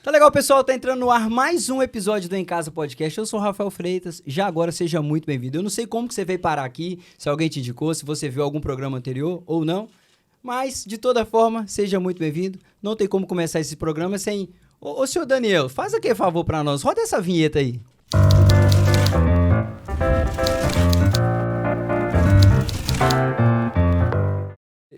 Tá legal, pessoal, tá entrando no ar mais um episódio do Em Casa Podcast. Eu sou o Rafael Freitas, já agora seja muito bem-vindo. Eu não sei como que você veio parar aqui, se alguém te indicou, se você viu algum programa anterior ou não, mas de toda forma, seja muito bem-vindo. Não tem como começar esse programa sem... Ô, senhor Daniel, faz aqui favor pra nós, roda essa vinheta aí.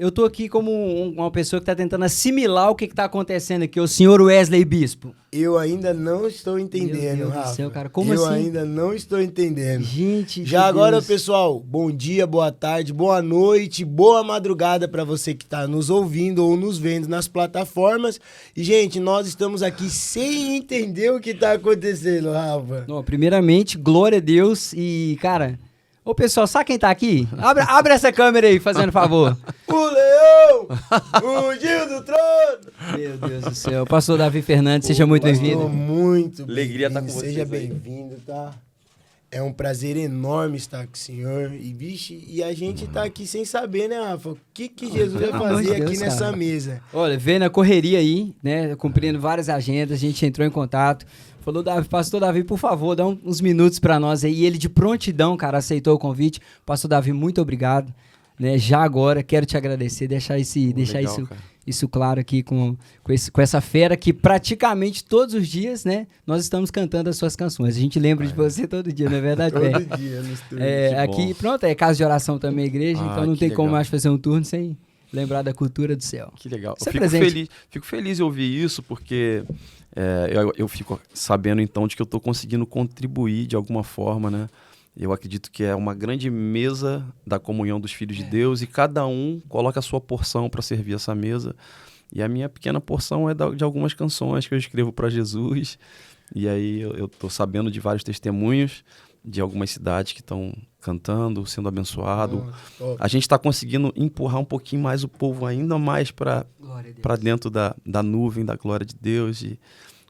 Eu tô aqui como uma pessoa que tá tentando assimilar o que tá acontecendo aqui, o senhor Wesley Bispo. Eu ainda não estou entendendo, Meu Deus Rafa. do céu, cara, como eu assim? ainda não estou entendendo. Gente, Já que agora, Deus. pessoal, bom dia, boa tarde, boa noite, boa madrugada para você que tá nos ouvindo ou nos vendo nas plataformas. E, gente, nós estamos aqui sem entender o que tá acontecendo, Rafa. Não, primeiramente, glória a Deus e, cara... Ô, pessoal, sabe quem tá aqui? Abre essa câmera aí, fazendo favor. O leão! Fugiu do trono! Meu Deus do céu. Pastor Davi Fernandes, seja muito bem-vindo. Muito Alegria bem-vindo. estar com Seja vocês aí. bem-vindo, tá? É um prazer enorme estar com o senhor. E, vixe, e a gente tá aqui sem saber, né, Rafa? O que Jesus vai pelo amor de fazer aqui Deus, nessa cara. mesa? Olha, veio na correria aí, né, cumprindo várias agendas, a gente entrou em contato, falou, Pastor Davi, por favor, dá uns minutos pra nós aí, e ele de prontidão, cara, aceitou o convite. Pastor Davi, muito obrigado, né, já agora, quero te agradecer, deixar Legal, cara. isso claro aqui com essa fera que praticamente todos os dias, né, nós estamos cantando as suas canções, a gente lembra de você todo dia, não é verdade? Todo dia no estúdio. É, Que aqui, bom. pronto, é casa de oração também, igreja, Ah, então não que tem como legal. mais fazer um turno sem lembrar da cultura do céu. Que legal. Isso é Eu presente. fico feliz em ouvir isso, porque eu fico sabendo, então, de que eu estou conseguindo contribuir de alguma forma, né? Eu acredito que é uma grande mesa da comunhão dos filhos de Deus e cada um coloca a sua porção para servir essa mesa. E a minha pequena porção é de algumas canções que eu escrevo para Jesus. E aí eu estou sabendo de vários testemunhos de algumas cidades que estão cantando, sendo abençoado. Top. A gente está conseguindo empurrar um pouquinho mais o povo ainda mais para Glória a Deus. para dentro da nuvem da glória de Deus e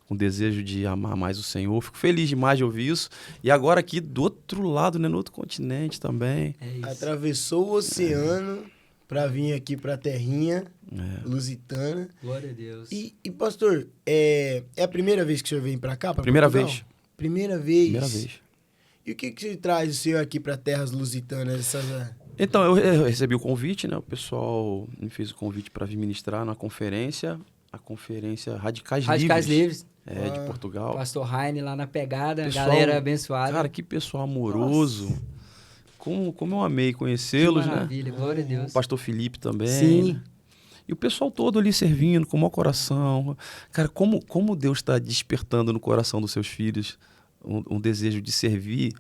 com o desejo de amar mais o Senhor. Fico feliz demais de ouvir isso. E agora aqui do outro lado, né, no outro continente também. É isso. Atravessou o oceano pra vir aqui pra terrinha lusitana. Glória a Deus. E pastor, é a primeira vez que o senhor vem pra cá? Pra Primeira Portugal? vez. Primeira vez. Primeira vez. E o que traz o senhor aqui pra terras lusitanas? Então, eu recebi o convite, né? O pessoal me fez o convite para vir ministrar na conferência, a conferência Radicais Livres. De Portugal. Pastor Heine lá na pegada, Pessoal, galera abençoada. Cara, que pessoal amoroso. Como eu amei conhecê-los, que né? maravilha, glória a Deus. O pastor Felipe também. Sim. Né? E o pessoal todo ali servindo, com o maior coração. Cara, como Deus está despertando no coração dos seus filhos um desejo de servir,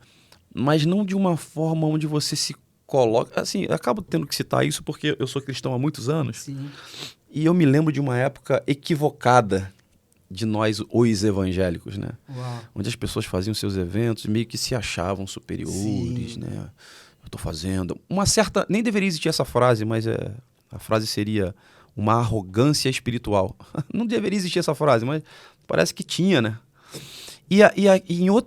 mas não de uma forma onde você se coloca... Assim, eu acabo tendo que citar isso porque eu sou cristão há muitos anos. Sim. E eu me lembro de uma época equivocada de nós, os evangélicos, né? Uau. Onde as pessoas faziam seus eventos e meio que se achavam superiores, Sim. né? Eu tô fazendo... Uma certa... Nem deveria existir essa frase, mas a frase seria uma arrogância espiritual. Não deveria existir essa frase, mas parece que tinha, né? E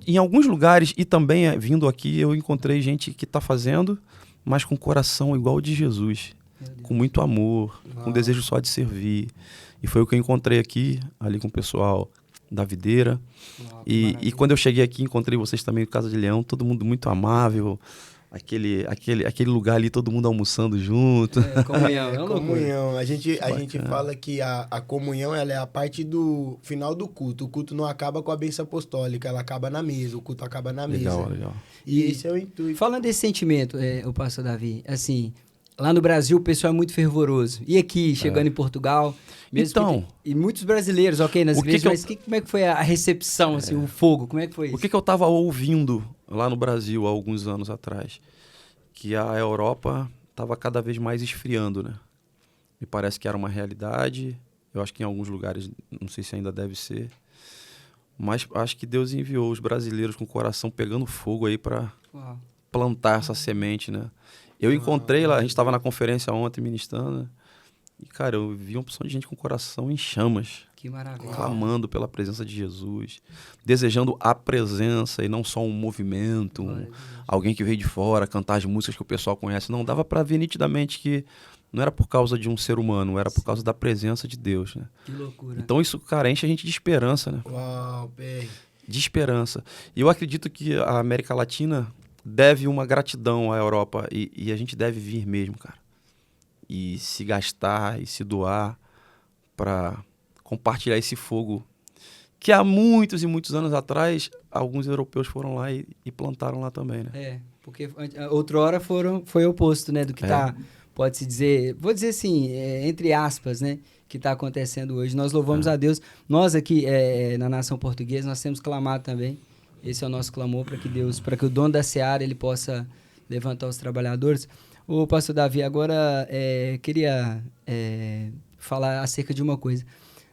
em alguns lugares, e também vindo aqui, eu encontrei gente que está fazendo, mas com coração igual ao de Jesus. Com muito amor, com desejo só de servir. E foi o que eu encontrei aqui, ali com o pessoal da videira. Uau, que E maravilha. quando eu cheguei aqui, encontrei vocês também no Casa de Leão, todo mundo muito amável. Aquele lugar ali, todo mundo almoçando junto. Comunhão, é uma loucura. Comunhão. A gente bacana. fala que a comunhão ela é a parte do final do culto. O culto não acaba com a bênção apostólica, ela acaba na mesa. O culto acaba na Legal, mesa. legal. E esse é o intuito. Falando desse sentimento, o pastor Davi, assim, lá no Brasil o pessoal é muito fervoroso. E aqui, chegando em Portugal, mesmo Então, e muitos brasileiros, ok, nas o que igrejas, que mas como é que foi a recepção, assim, o fogo, como é que foi isso? O que eu estava ouvindo lá no Brasil há alguns anos atrás? Que a Europa estava cada vez mais esfriando, né? Me parece que era uma realidade. Eu acho que em alguns lugares, não sei se ainda deve ser. Mas acho que Deus enviou os brasileiros com o coração pegando fogo aí para Uau. plantar essa semente, né? Eu encontrei lá, a gente estava na conferência ontem ministrando, né? E, cara, eu vi uma opção de gente com o coração em chamas, Que maravilha. clamando pela presença de Jesus, desejando a presença e não só um movimento, Glória a Deus. alguém que veio de fora cantar as músicas que o pessoal conhece. Não, dava para ver nitidamente que não era por causa de um ser humano, era por causa da presença de Deus, né? Que loucura. Então isso, cara, enche a gente de esperança, né? Uau, PR. De esperança. E eu acredito que a América Latina deve uma gratidão à Europa e a gente deve vir mesmo, cara. E se gastar e se doar para compartilhar esse fogo que há muitos e muitos anos atrás alguns europeus foram lá e plantaram lá também, né? Porque outrora foi o oposto, né, do que tá, pode-se dizer, vou dizer assim, entre aspas, né, que está acontecendo hoje. Nós louvamos a Deus. Nós aqui na Nação Portuguesa, nós temos clamado também. Esse é o nosso clamor para que Deus, para que o dono da seara, ele possa levantar os trabalhadores. O pastor Davi, agora queria falar acerca de uma coisa.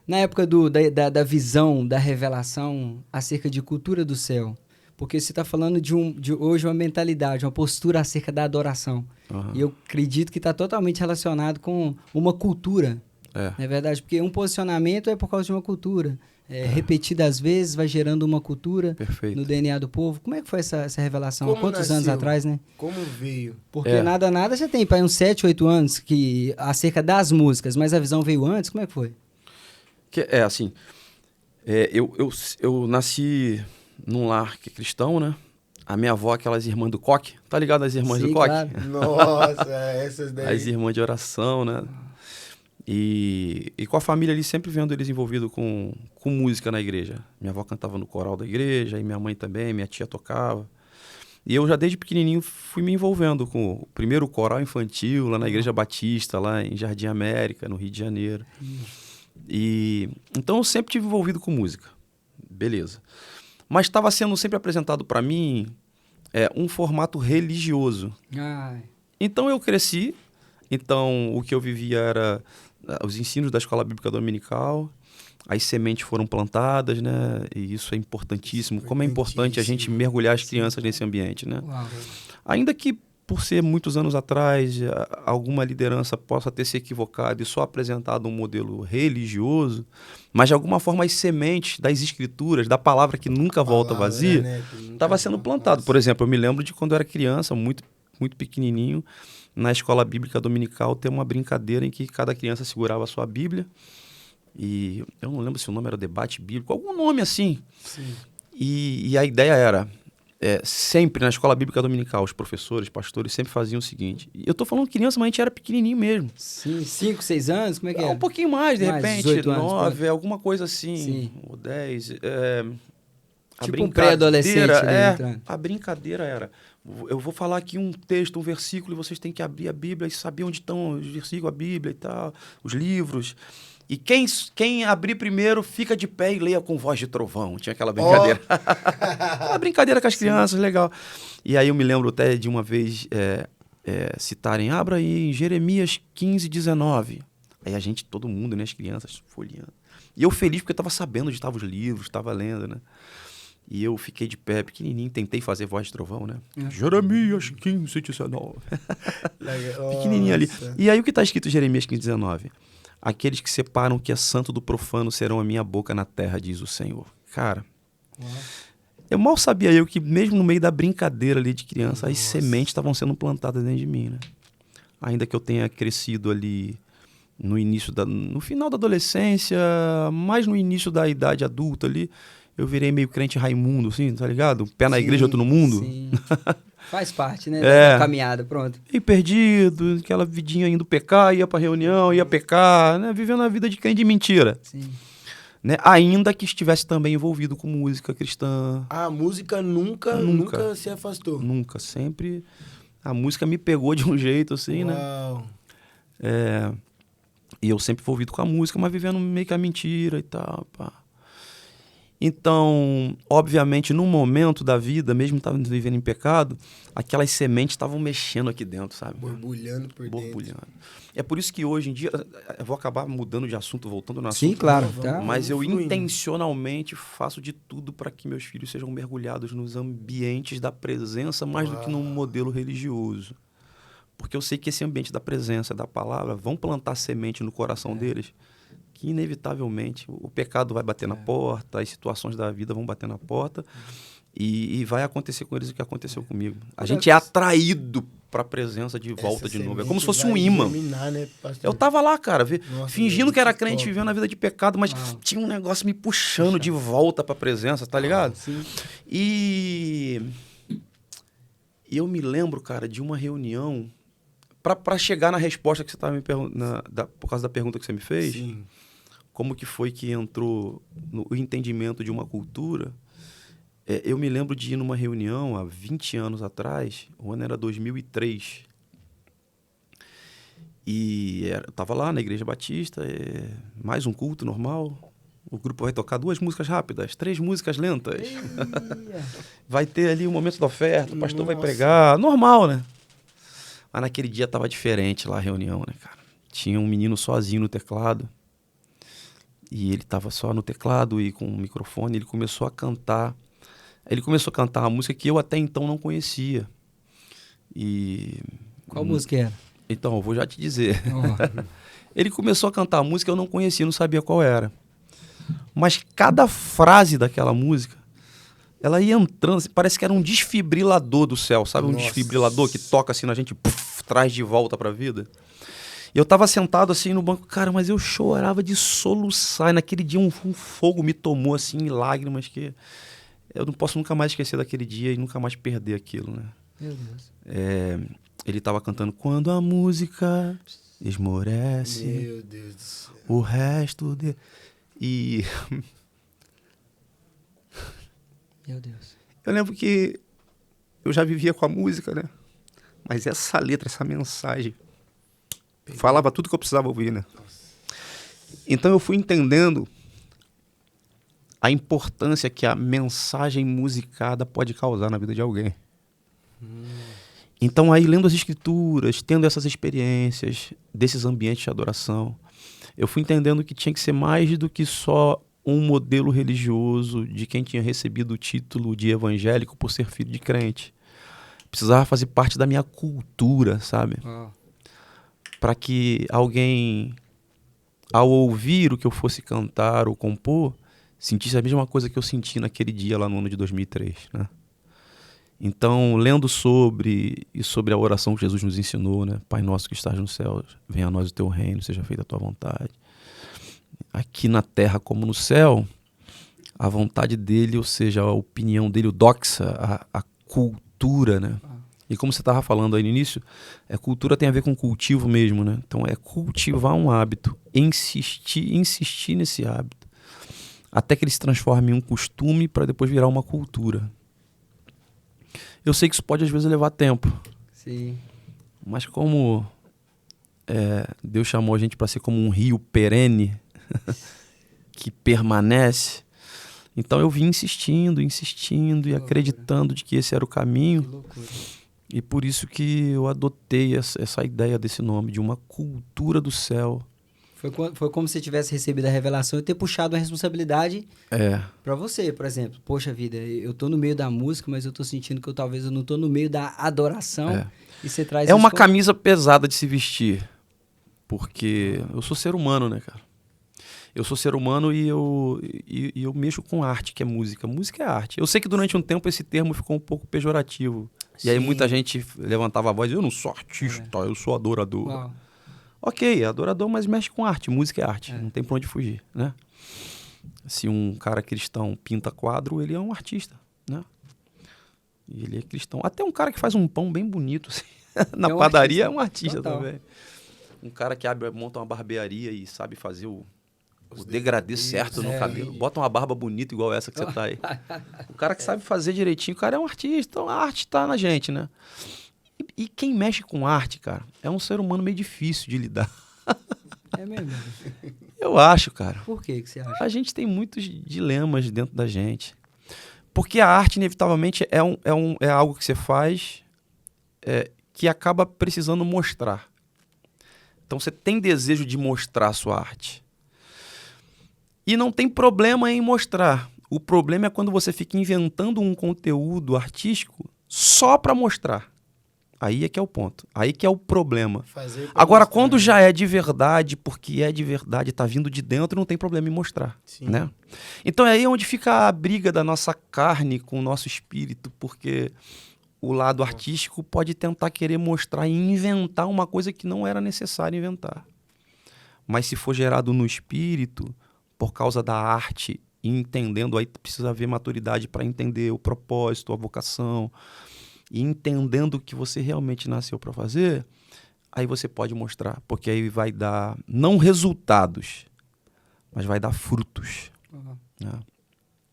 Na época da visão, da revelação acerca de cultura do céu, porque você está falando de hoje uma mentalidade, uma postura acerca da adoração. Uhum. E eu acredito que está totalmente relacionado com uma cultura. Não é verdade? Porque um posicionamento é por causa de uma cultura. Repetidas vezes vai gerando uma cultura. Perfeito. No DNA do povo. Como é que foi essa revelação? Há quantos nasceu? anos atrás, né? Como veio? Porque nada já tem, pai, uns 7, 8 anos que acerca das músicas, mas a visão veio antes? Como é que foi? Assim, eu nasci num lar que é cristão, né? A minha avó, aquelas irmãs do coque, tá ligado às irmãs do coque? Claro. Nossa, essas daí. As irmãs de oração, né? E com a família ali, sempre vendo eles envolvidos com música na igreja. Minha avó cantava no coral da igreja, e minha mãe também, minha tia tocava. E eu já desde pequenininho fui me envolvendo com o primeiro coral infantil lá na Igreja Batista, lá em Jardim América, no Rio de Janeiro. E então eu sempre tive envolvido com música. Beleza. Mas estava sendo sempre apresentado para mim um formato religioso. Ai. Então eu cresci. Então o que eu vivia era os ensinos da escola bíblica dominical. As sementes foram plantadas, né? E isso é importantíssimo. Como é importante a gente mergulhar as crianças nesse ambiente, né? Uau. Ainda que por ser muitos anos atrás, alguma liderança possa ter se equivocado e só apresentado um modelo religioso, mas de alguma forma as sementes das escrituras, da palavra que nunca volta vazia, estava sendo plantado. Por exemplo, eu me lembro de quando eu era criança, muito, muito pequenininho, na escola bíblica dominical, ter uma brincadeira em que cada criança segurava a sua Bíblia, e eu não lembro se o nome era debate bíblico, algum nome assim. Sim. E a ideia era... sempre na escola bíblica dominical, os professores, pastores sempre faziam o seguinte. E eu tô falando criança, mas a gente era pequenininho mesmo. Sim, 5, 6 anos? Como é que é? Um pouquinho mais, de repente, 18 anos, 9, alguma coisa assim. Sim. Ou 10. Tipo um pré-adolescente. A brincadeira era... Eu vou falar aqui um texto, um versículo, e vocês têm que abrir a Bíblia e saber onde estão os versículos, a Bíblia e tal, os livros... E quem abrir primeiro fica de pé e leia com voz de trovão. Tinha aquela brincadeira. Uma brincadeira com as crianças, legal. E aí eu me lembro até de uma vez citarem, abra aí em Jeremias 15, 19. Aí a gente, todo mundo, né, as crianças, folheando. E eu feliz porque eu estava sabendo onde estavam os livros, estava lendo, né? E eu fiquei de pé, pequenininho, tentei fazer voz de trovão, né? Jeremias 15, 19. Pequenininho ali. E aí o que está escrito em Jeremias 15, 19? Aqueles que separam o que é santo do profano serão a minha boca na terra, diz o Senhor. Cara, eu mal sabia eu que mesmo no meio da brincadeira ali de criança, as sementes estavam sendo plantadas dentro de mim, né? Ainda que eu tenha crescido ali no final da adolescência, mais no início da idade adulta ali, eu virei meio crente Raimundo, assim, tá ligado? Pé na igreja, outro no mundo. Sim. Faz parte, né? Da caminhada, pronto. E perdido, aquela vidinha indo pecar, ia pra reunião, ia pecar, né? Vivendo a vida de crente de mentira. Sim. Né? Ainda que estivesse também envolvido com música cristã. A música nunca se afastou. Nunca, sempre. A música me pegou de um jeito, assim, Uau. né? E eu sempre envolvido com a música, mas vivendo meio que a mentira e tal, pá. Então, obviamente, num momento da vida, mesmo estava vivendo em pecado, aquelas sementes estavam mexendo aqui dentro, sabe? Borbulhando por dentro. É por isso que hoje em dia, eu vou acabar mudando de assunto, voltando no assunto. Sim, claro. Tá. Mas eu intencionalmente faço de tudo para que meus filhos sejam mergulhados nos ambientes da presença mais do que num modelo religioso. Porque eu sei que esse ambiente da presença, da palavra, vão plantar semente no coração deles, que inevitavelmente o pecado vai bater na porta, as situações da vida vão bater na porta e vai acontecer com eles o que aconteceu comigo. A gente é atraído pra presença de volta Essa de novo. É semente como se fosse vai um imã. germinar, né, pastor? Eu tava lá, cara, Nossa, fingindo que era que crente, top. vivendo a vida de pecado, mas tinha um negócio me puxando de volta pra presença, tá ligado? Sim. E eu me lembro, cara, de uma reunião pra chegar na resposta que você tava me perguntando, por causa da pergunta que você me fez. Sim. Como que foi que entrou no entendimento de uma cultura? Eu me lembro de ir numa reunião há 20 anos atrás, o ano era 2003. Eu estava lá na Igreja Batista, mais um culto normal. O grupo vai tocar 2 músicas rápidas, 3 músicas lentas. Vai ter ali o momento da oferta, o pastor vai pregar. Normal, né? Mas naquele dia estava diferente lá a reunião, né, cara? Tinha um menino sozinho no teclado. E ele estava só no teclado e com o microfone. Ele começou a cantar. Ele começou a cantar uma música que eu até então não conhecia. Qual música era? Então, eu vou já te dizer. Ele começou a cantar a música que eu não conhecia, não sabia qual era. Mas cada frase daquela música, ela ia entrando, assim, parece que era um desfibrilador do céu, sabe? Um desfibrilador que toca assim na gente, puff, traz de volta pra vida. E eu tava sentado assim no banco, cara, mas eu chorava de soluçar. E naquele dia um fogo me tomou assim, em lágrimas, que eu não posso nunca mais esquecer daquele dia e nunca mais perder aquilo, né? Meu Deus. Ele tava cantando Quando a música esmorece, Meu Deus do céu. o resto de... E Meu Deus. eu lembro que eu já vivia com a música, né? Mas essa letra, essa mensagem, falava tudo que eu precisava ouvir, né? Então eu fui entendendo a importância que a mensagem musicada pode causar na vida de alguém. Então aí, lendo as escrituras, tendo essas experiências desses ambientes de adoração, eu fui entendendo que tinha que ser mais do que só um modelo religioso de quem tinha recebido o título de evangélico por ser filho de crente. Precisava fazer parte da minha cultura, sabe? Para que alguém, ao ouvir o que eu fosse cantar ou compor, sentisse a mesma coisa que eu senti naquele dia lá no ano de 2003, né? Então, lendo sobre a oração que Jesus nos ensinou, né? Pai nosso que estás no céu, venha a nós o teu reino, seja feita a tua vontade. Aqui na terra como no céu, a vontade dele, ou seja, a opinião dele, o doxa, a cultura, né? E como você estava falando aí no início, cultura tem a ver com cultivo mesmo, né? Então é cultivar um hábito, insistir nesse hábito, até que ele se transforme em um costume para depois virar uma cultura. Eu sei que isso pode às vezes levar tempo. Sim. Mas como Deus chamou a gente para ser como um rio perene, que permanece, então eu vim insistindo e acreditando de que esse era o caminho. Que loucura. E por isso que eu adotei essa ideia desse nome, de uma cultura do céu. Foi como se você tivesse recebido a revelação e ter puxado a responsabilidade pra você, por exemplo. Poxa vida, eu tô no meio da música, mas eu tô sentindo que talvez eu não tô no meio da adoração. E você traz É isso uma como... camisa pesada de se vestir, porque eu sou ser humano, né, cara? Eu sou ser humano e eu mexo com arte, que é música. Música é arte. Eu sei que durante um tempo esse termo ficou um pouco pejorativo. Sim. E aí muita gente levantava a voz, eu não sou artista, eu sou adorador. Uau. Ok, adorador, mas mexe com arte. Música é arte, não tem pra onde fugir, né? Se um cara cristão pinta quadro, ele é um artista, né? E ele é cristão. Até um cara que faz um pão bem bonito assim, na padaria é um artista também. Um cara que monta uma barbearia e sabe fazer o degradê certo no cabelo. Bota uma barba bonita igual essa que você tá aí. O cara que sabe fazer direitinho, o cara é um artista. Então a arte tá na gente, né? E quem mexe com arte, cara, é um ser humano meio difícil de lidar. É mesmo? Eu acho, cara. Por que você acha? A gente tem muitos dilemas dentro da gente. Porque a arte, inevitavelmente, é algo que você faz que acaba precisando mostrar. Então você tem desejo de mostrar a sua arte. E não tem problema em mostrar. O problema é quando você fica inventando um conteúdo artístico só para mostrar. Aí é que é o ponto. Aí que é o problema. Agora, quando já é de verdade, porque é de verdade, tá vindo de dentro, não tem problema em mostrar. Né? Então é aí onde fica a briga da nossa carne com o nosso espírito, porque o lado artístico pode tentar querer mostrar e inventar uma coisa que não era necessário inventar. Mas se for gerado no espírito, por causa da arte, e entendendo, aí precisa haver maturidade para entender o propósito, a vocação, e entendendo o que você realmente nasceu para fazer, aí você pode mostrar, porque aí vai dar, não resultados, mas vai dar frutos. Né?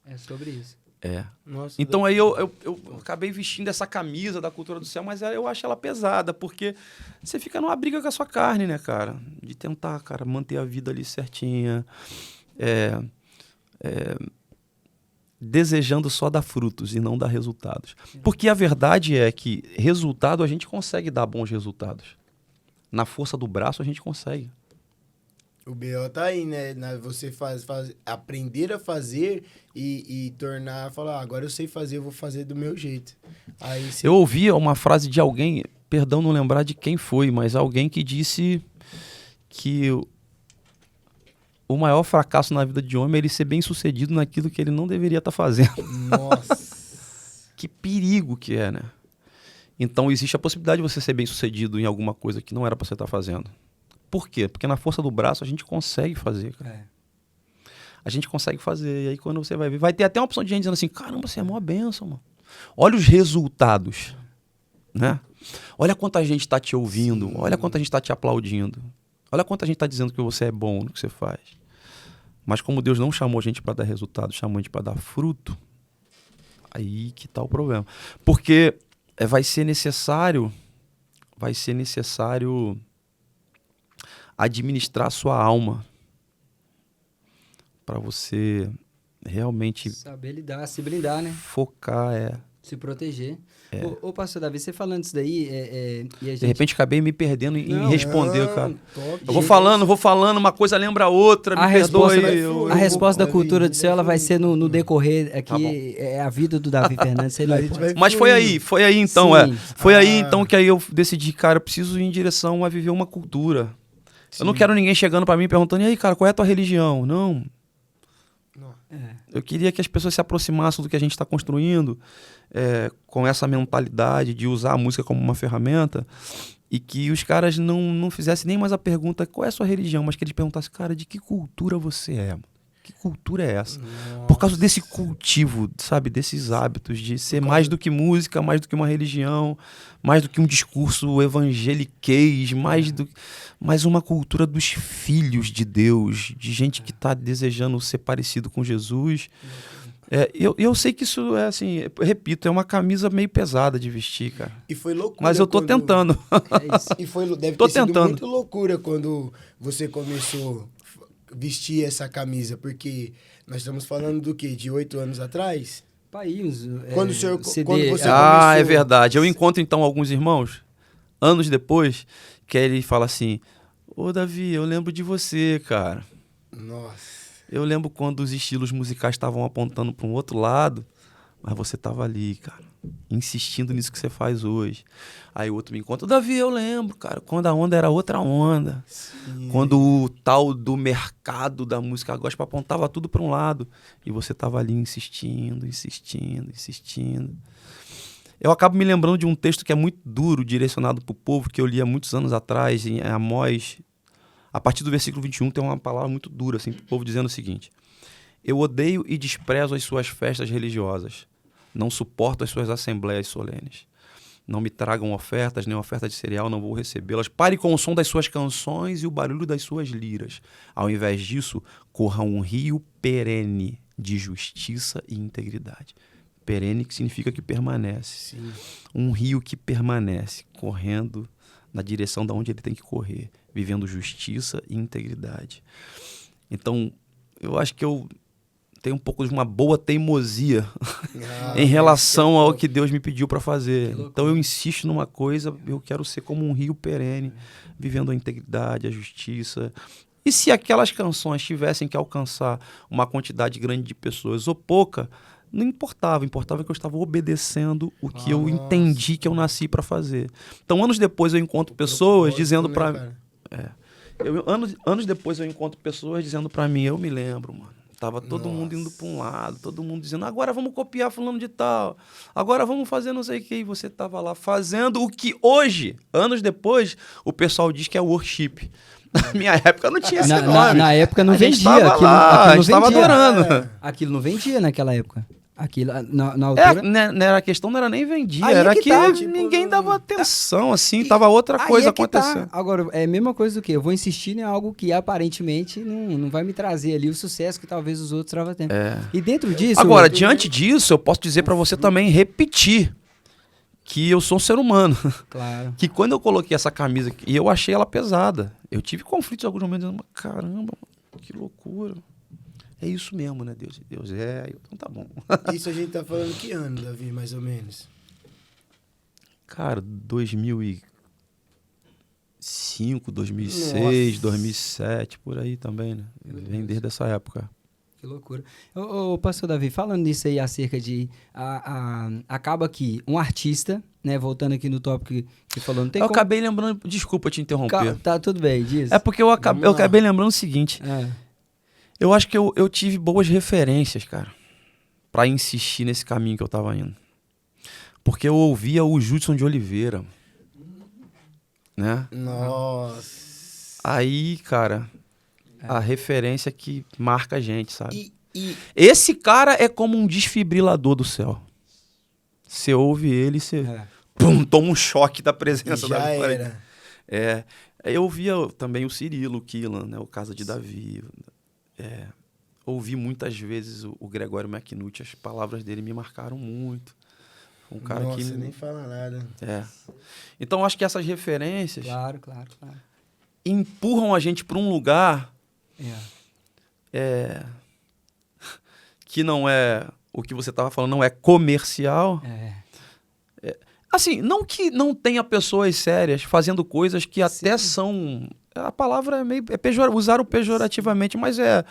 É sobre isso. É. Nossa, Então aí eu acabei vestindo essa camisa da cultura do céu, mas eu acho ela pesada, porque você fica numa briga com a sua carne, né, cara? De tentar, cara, manter a vida ali certinha, desejando só dar frutos e não dar resultados. Porque a verdade é que resultado a gente consegue dar bons resultados. Na força do braço a gente consegue. O B.O. tá aí, né? Você aprender a fazer e tornar, falar, agora eu sei fazer, eu vou fazer do meu jeito. Aí você... Eu ouvi uma frase de alguém, perdão não lembrar de quem foi, mas alguém que disse que o maior fracasso na vida de homem é ele ser bem sucedido naquilo que ele não deveria estar fazendo. Nossa. Que perigo que é, né? Então existe a possibilidade de você ser bem sucedido em alguma coisa que não era para você estar fazendo. Por quê? Porque na força do braço a gente consegue fazer, cara. A gente consegue fazer. E aí quando você vai ver, vai ter até uma opção de gente dizendo assim, caramba, você é mó bênção, mano. Olha os resultados, né? Olha quanta gente está te ouvindo, olha quanta gente está te aplaudindo. Olha quanta gente está dizendo que você é bom no que você faz. Mas como Deus não chamou a gente para dar resultado, chamou a gente para dar fruto, aí que está o problema. Porque vai ser necessário administrar a sua alma para você realmente saber lidar, se blindar, né? Focar, se proteger. Ô, pastor Davi, você falando isso daí, e a gente... De repente acabei me perdendo em responder, cara. Top. Eu vou falando, uma coisa lembra a outra, me perdoa aí. A resposta da cultura do céu, ela vai ser no decorrer aqui, é a vida do Davi Fernandes. Mas foi aí então, Foi aí então que aí eu decidi, cara, eu preciso ir em direção a viver uma cultura. Sim. Eu não quero ninguém chegando pra mim perguntando, e aí, cara, qual é a tua religião? Não. Eu queria que as pessoas se aproximassem do que a gente está construindo, com essa mentalidade de usar a música como uma ferramenta, e que os caras não fizessem nem mais a pergunta qual é a sua religião, mas que eles perguntassem, cara, de que cultura você é? Que cultura é essa? Nossa. Por causa desse cultivo, sabe, desses hábitos de ser mais do que música, mais do que uma religião, mais do que um discurso evangeliquez, mais uma cultura dos filhos de Deus, de gente que está desejando ser parecido com Jesus. Eu sei que isso é assim, repito, é uma camisa meio pesada de vestir, cara. E foi loucura. Mas eu tô tentando. Deve ter sido muito loucura quando você começou vestir essa camisa, porque nós estamos falando do quê? De 8 anos atrás? País. Quando você começou... é verdade. Eu encontro então alguns irmãos, anos depois, que ele fala assim, ô Davi, eu lembro de você, cara. Nossa. Eu lembro quando os estilos musicais estavam apontando para um outro lado, mas você estava ali, cara, insistindo nisso que você faz hoje. Aí o outro me encontra, Davi, eu lembro, cara, quando a onda era outra onda. Sim. Quando o tal do mercado da música gospel apontava tudo para um lado. E você estava ali insistindo. Eu acabo me lembrando de um texto que é muito duro, direcionado para o povo, que eu li há muitos anos atrás, em Amós. A partir do versículo 21 tem uma palavra muito dura, assim, para o povo dizendo o seguinte: eu odeio e desprezo as suas festas religiosas. Não suporto as suas assembleias solenes. Não me tragam ofertas, nem oferta de cereal, não vou recebê-las. Pare com o som das suas canções e o barulho das suas liras. Ao invés disso, corra um rio perene de justiça e integridade. Perene que significa que permanece. Sim. Um rio que permanece, correndo na direção de onde ele tem que correr, vivendo justiça e integridade. Então, eu acho que eu tenho um pouco de uma boa teimosia em relação ao que Deus me pediu para fazer. Então eu insisto numa coisa, eu quero ser como um rio perene, vivendo a integridade, a justiça. E se aquelas canções tivessem que alcançar uma quantidade grande de pessoas ou pouca, não importava. Importava que eu estava obedecendo o que eu entendi que eu nasci para fazer. Então anos depois eu encontro pessoas dizendo para... anos depois eu encontro pessoas dizendo para mim, eu me lembro, mano. Tava todo mundo indo Nossa. para um lado, todo mundo dizendo, agora vamos copiar fulano de tal, agora vamos fazer não sei o que, e você tava lá fazendo o que hoje, anos depois, o pessoal diz que é worship. Na minha época não tinha esse nome. Na época não A gente vendia. tava lá, a não gente tava vendia. adorando. Aquilo não vendia naquela época. Aquilo, na altura... A questão não era nem vendia, Aí é era que que tá, tipo, ninguém dava atenção, assim, tava outra Aí coisa é que tá. acontecendo. Agora, é a mesma coisa do que eu vou insistir em algo que aparentemente não vai me trazer ali o sucesso que talvez os outros estavam tendo. E dentro disso... Agora, diante disso, eu posso dizer pra você também repetir que eu sou um ser humano. Claro. Que quando eu coloquei essa camisa, e eu achei ela pesada, eu tive conflitos em alguns momentos, dizendo, caramba, que loucura. É isso mesmo, né, Deus? Deus é, então tá bom. Isso a gente tá falando que ano, Davi, mais ou menos? Cara, 2005, 2006, Nossa. 2007, por aí também, né? Vem desde essa época. Que loucura. Ô, pastor Davi, falando nisso aí acerca de... acaba que um artista, né, voltando aqui no tópico que falou, não tem Eu como... acabei lembrando, desculpa te interromper. Tá tudo bem, diz. É porque eu Vamos lá. acabei lembrando o seguinte, É. eu acho que eu tive boas referências, cara, pra insistir nesse caminho que eu tava indo. Porque eu ouvia o Judson de Oliveira, né? Nossa. Aí, cara, a referência que marca a gente, sabe? E Esse cara é como um desfibrilador do céu. Você ouve ele e você pum, toma um choque da presença já da glória. era. É, eu ouvia também o Cirilo, o Killan, né, o Casa de Davi. Ouvi muitas vezes o Gregório McNulty, as palavras dele me marcaram muito. Um cara Nossa, que nem fala nada. Então acho que essas referências Claro. empurram a gente para um lugar É. que não é o que você estava falando, não é comercial. Assim, não que não tenha pessoas sérias fazendo coisas que até são... A palavra é meio... usaram pejorativamente, mas é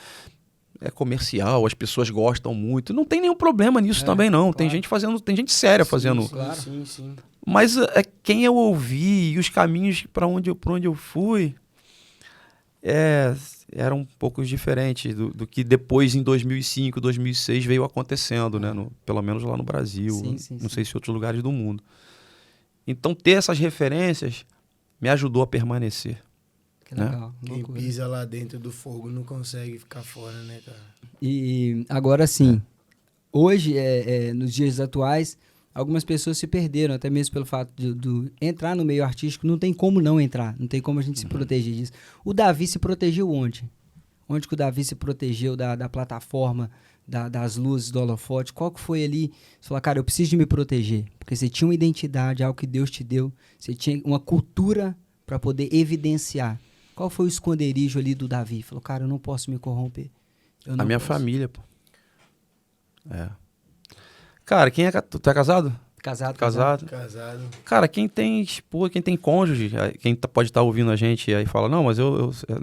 comercial, as pessoas gostam muito. Não tem nenhum problema nisso também, não. Claro. Tem gente fazendo, tem gente séria fazendo. Sim, Claro. sim. Mas quem eu ouvi e os caminhos por onde eu fui eram um pouco diferentes do que depois, em 2005, 2006, veio acontecendo, né? Pelo menos lá no Brasil. Sim. Não sei se em outros lugares do mundo. Então, ter essas referências me ajudou a permanecer. Que legal. Quem loucura. pisa lá dentro do fogo não consegue ficar fora, né, cara? E agora sim, hoje, nos dias atuais, algumas pessoas se perderam, até mesmo pelo fato de entrar no meio artístico, não tem como não entrar, não tem como a gente se proteger disso. O Davi se protegeu onde? Onde que o Davi se protegeu da plataforma, das luzes, do holofote? Qual que foi ali? Você falou, cara, eu preciso de me proteger, porque você tinha uma identidade, algo que Deus te deu, você tinha uma cultura para poder evidenciar. Qual foi o esconderijo ali do Davi? Falou, cara, eu não posso me corromper. A minha família, pô. Cara, tu é casado? Casado. Casado. Cara, quem tem esposa, quem tem cônjuge, quem pode estar ouvindo a gente e aí fala, não, mas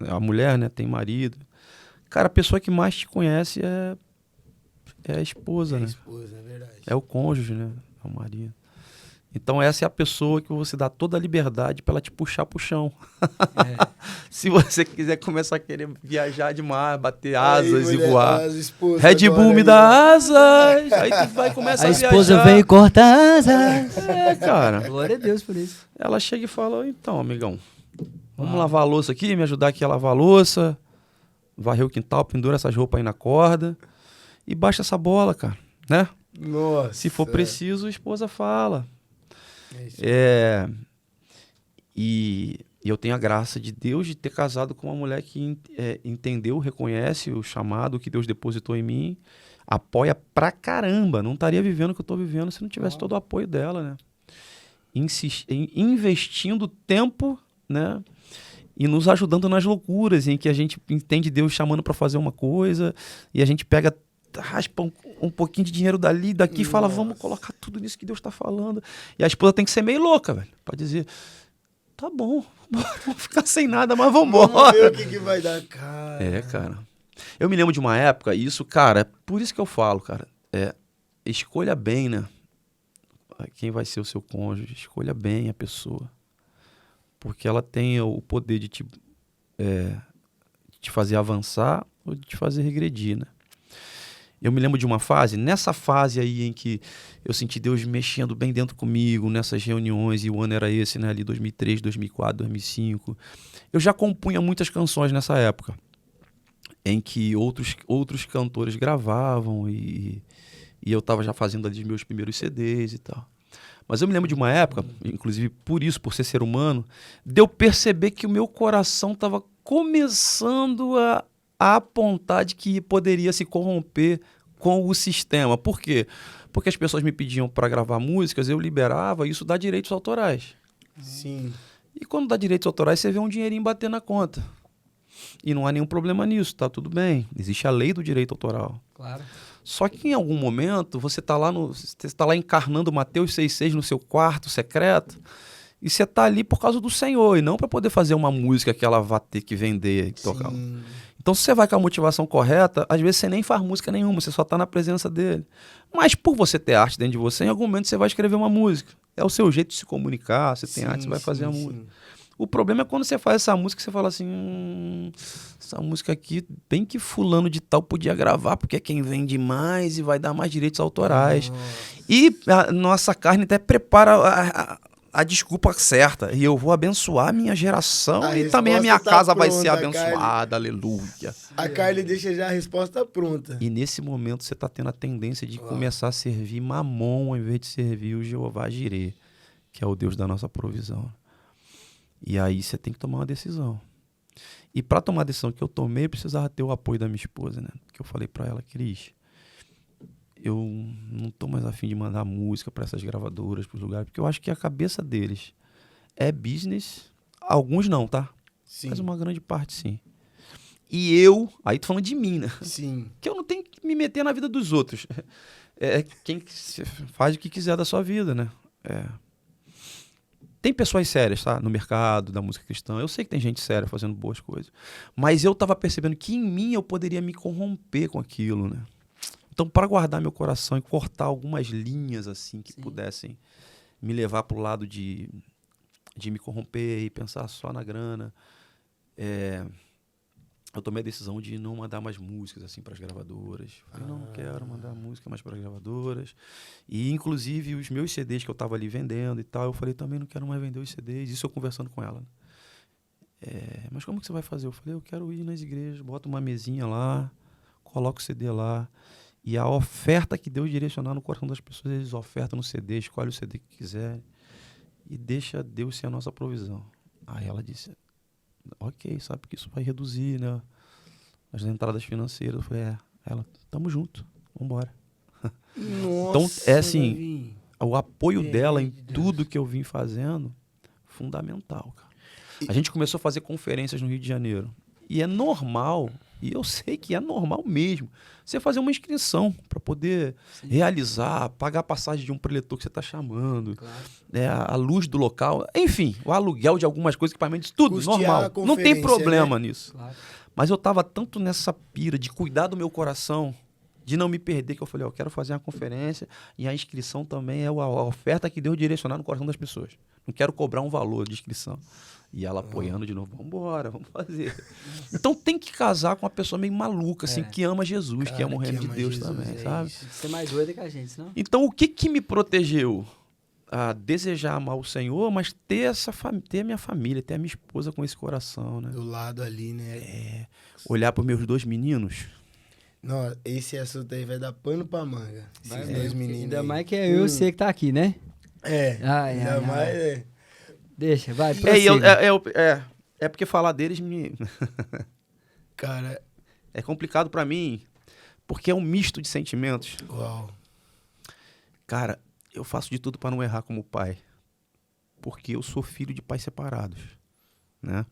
a mulher, né, tem marido. Cara, a pessoa que mais te conhece é a esposa, né? Esposa, é verdade. É o cônjuge, né? É o marido. Então essa é a pessoa que você dá toda a liberdade pra ela te puxar pro chão. Se você quiser começar a querer viajar demais, bater asas e voar. Red Bull me dá asas. Aí tu vai começar a viajar. A esposa vem e corta asas. Cara. Glória a Deus por isso. Ela chega e fala, então, amigão, vamos lavar a louça aqui, me ajudar aqui a lavar a louça, varrer o quintal, pendura essas roupas aí na corda e baixa essa bola, cara, né? Nossa. Se for preciso, a esposa fala. E eu tenho a graça de Deus de ter casado com uma mulher que entendeu, reconhece o chamado que Deus depositou em mim, apoia pra caramba. Não estaria vivendo o que eu tô vivendo se não tivesse todo o apoio dela, né? Investindo tempo, né? E nos ajudando nas loucuras em que a gente entende Deus chamando pra fazer uma coisa e a gente pega, raspa um pouquinho de dinheiro dali e daqui e fala, vamos colocar tudo nisso que Deus tá falando. E a esposa tem que ser meio louca, velho, pra dizer, tá bom, vou ficar sem nada, mas vambora. Vamos ver o que vai dar, cara. Cara. Eu me lembro de uma época, e isso, cara, por isso que eu falo, cara, escolha bem, né? Quem vai ser o seu cônjuge, escolha bem a pessoa. Porque ela tem o poder de te fazer avançar ou de te fazer regredir, né? Eu me lembro de uma fase, nessa fase aí em que eu senti Deus mexendo bem dentro comigo, nessas reuniões, e o ano era esse, né, ali 2003, 2004, 2005. Eu já compunha muitas canções nessa época, em que outros cantores gravavam e eu estava já fazendo ali os meus primeiros CDs e tal. Mas eu me lembro de uma época, inclusive por isso, por ser humano, de eu perceber que o meu coração estava começando a apontar de que poderia se corromper com o sistema. Por quê? Porque as pessoas me pediam para gravar músicas, eu liberava, e isso dá direitos autorais. Sim. E quando dá direitos autorais, você vê um dinheirinho bater na conta. E não há nenhum problema nisso, tá tudo bem. Existe a lei do direito autoral. Claro. Só que em algum momento você está lá encarnando Mateus 6,6 no seu quarto secreto, e você está ali por causa do Senhor, e não para poder fazer uma música que ela vai ter que vender e tocar. Então, se você vai com a motivação correta, às vezes você nem faz música nenhuma, você só está na presença dele. Mas por você ter arte dentro de você, em algum momento você vai escrever uma música. É o seu jeito de se comunicar, você tem arte, você vai fazer a música. O problema é quando você faz essa música, você fala assim, essa música aqui, bem que fulano de tal podia gravar, porque é quem vende mais e vai dar mais direitos autorais. E a nossa carne até prepara a desculpa certa, e eu vou abençoar a minha geração e também a minha casa vai ser abençoada, aleluia. A Carly deixa já a resposta pronta. E nesse momento você está tendo a tendência de começar a servir Mamon ao invés de servir o Jeová Jireh, que é o Deus da nossa provisão. E aí você tem que tomar uma decisão. E para tomar a decisão que eu tomei, eu precisava ter o apoio da minha esposa, né? Que eu falei para ela, Cris, eu não tô mais afim de mandar música para essas gravadoras, para os lugares, porque eu acho que a cabeça deles é business. Alguns não, tá? Sim. Mas uma grande parte, sim. E eu, aí tô falando de mim, né? Sim. Que eu não tenho que me meter na vida dos outros. É quem faz o que quiser da sua vida, né? Tem pessoas sérias, tá? No mercado da música cristã. Eu sei que tem gente séria fazendo boas coisas. Mas eu tava percebendo que em mim eu poderia me corromper com aquilo, né? Então, para guardar meu coração e cortar algumas linhas assim que pudessem me levar para o lado de me corromper e pensar só na grana, eu tomei a decisão de não mandar mais músicas assim para as gravadoras. Falei, não quero mandar música mais para as gravadoras. E, inclusive, os meus CDs que eu estava ali vendendo e tal, eu falei, também não quero mais vender os CDs. Isso eu conversando com ela. Mas como que você vai fazer? Eu falei, eu quero ir nas igrejas, boto uma mesinha lá, coloco o CD lá. E a oferta que Deus direcionar no coração das pessoas, eles ofertam no CD, escolhe o CD que quiser e deixa Deus ser a nossa provisão. Aí ela disse, ok, sabe que isso vai reduzir, né, as entradas financeiras. Eu falei, ela, tamo junto, vambora. Nossa, então, é assim, o apoio dela em tudo que eu vim fazendo, fundamental, cara. A gente começou a fazer conferências no Rio de Janeiro. E é normal, e eu sei que é normal mesmo, você fazer uma inscrição para poder realizar, pagar a passagem de um preletor que você está chamando, a luz do local, enfim, o aluguel de algumas coisas, equipamentos, tudo normal. Não tem problema nisso. Claro. Mas eu estava tanto nessa pira de cuidar do meu coração, de não me perder, que eu falei, eu quero fazer uma conferência e a inscrição também é a oferta que Deus direcionar no coração das pessoas. Não quero cobrar um valor de inscrição. E ela apoiando de novo, vamos embora, vamos fazer. Então tem que casar com uma pessoa meio maluca, assim, que ama Jesus, cara, que ama o reino de Deus também, sabe? Você é mais doida que a gente, não? Então o que me protegeu? A desejar amar o Senhor, mas ter a minha família, ter a minha esposa com esse coração, né? Do lado ali, né? Olhar para os meus 2 meninos. Não, esse assunto aí vai dar pano pra manga. Esses 2 meninos. Ainda mais que eu sei que tá aqui, né? Ainda mais. Deixa, vai, é porque falar deles me... Cara... É complicado pra mim, porque é um misto de sentimentos. Uau. Cara, eu faço de tudo pra não errar como pai. Porque eu sou filho de pais separados, né?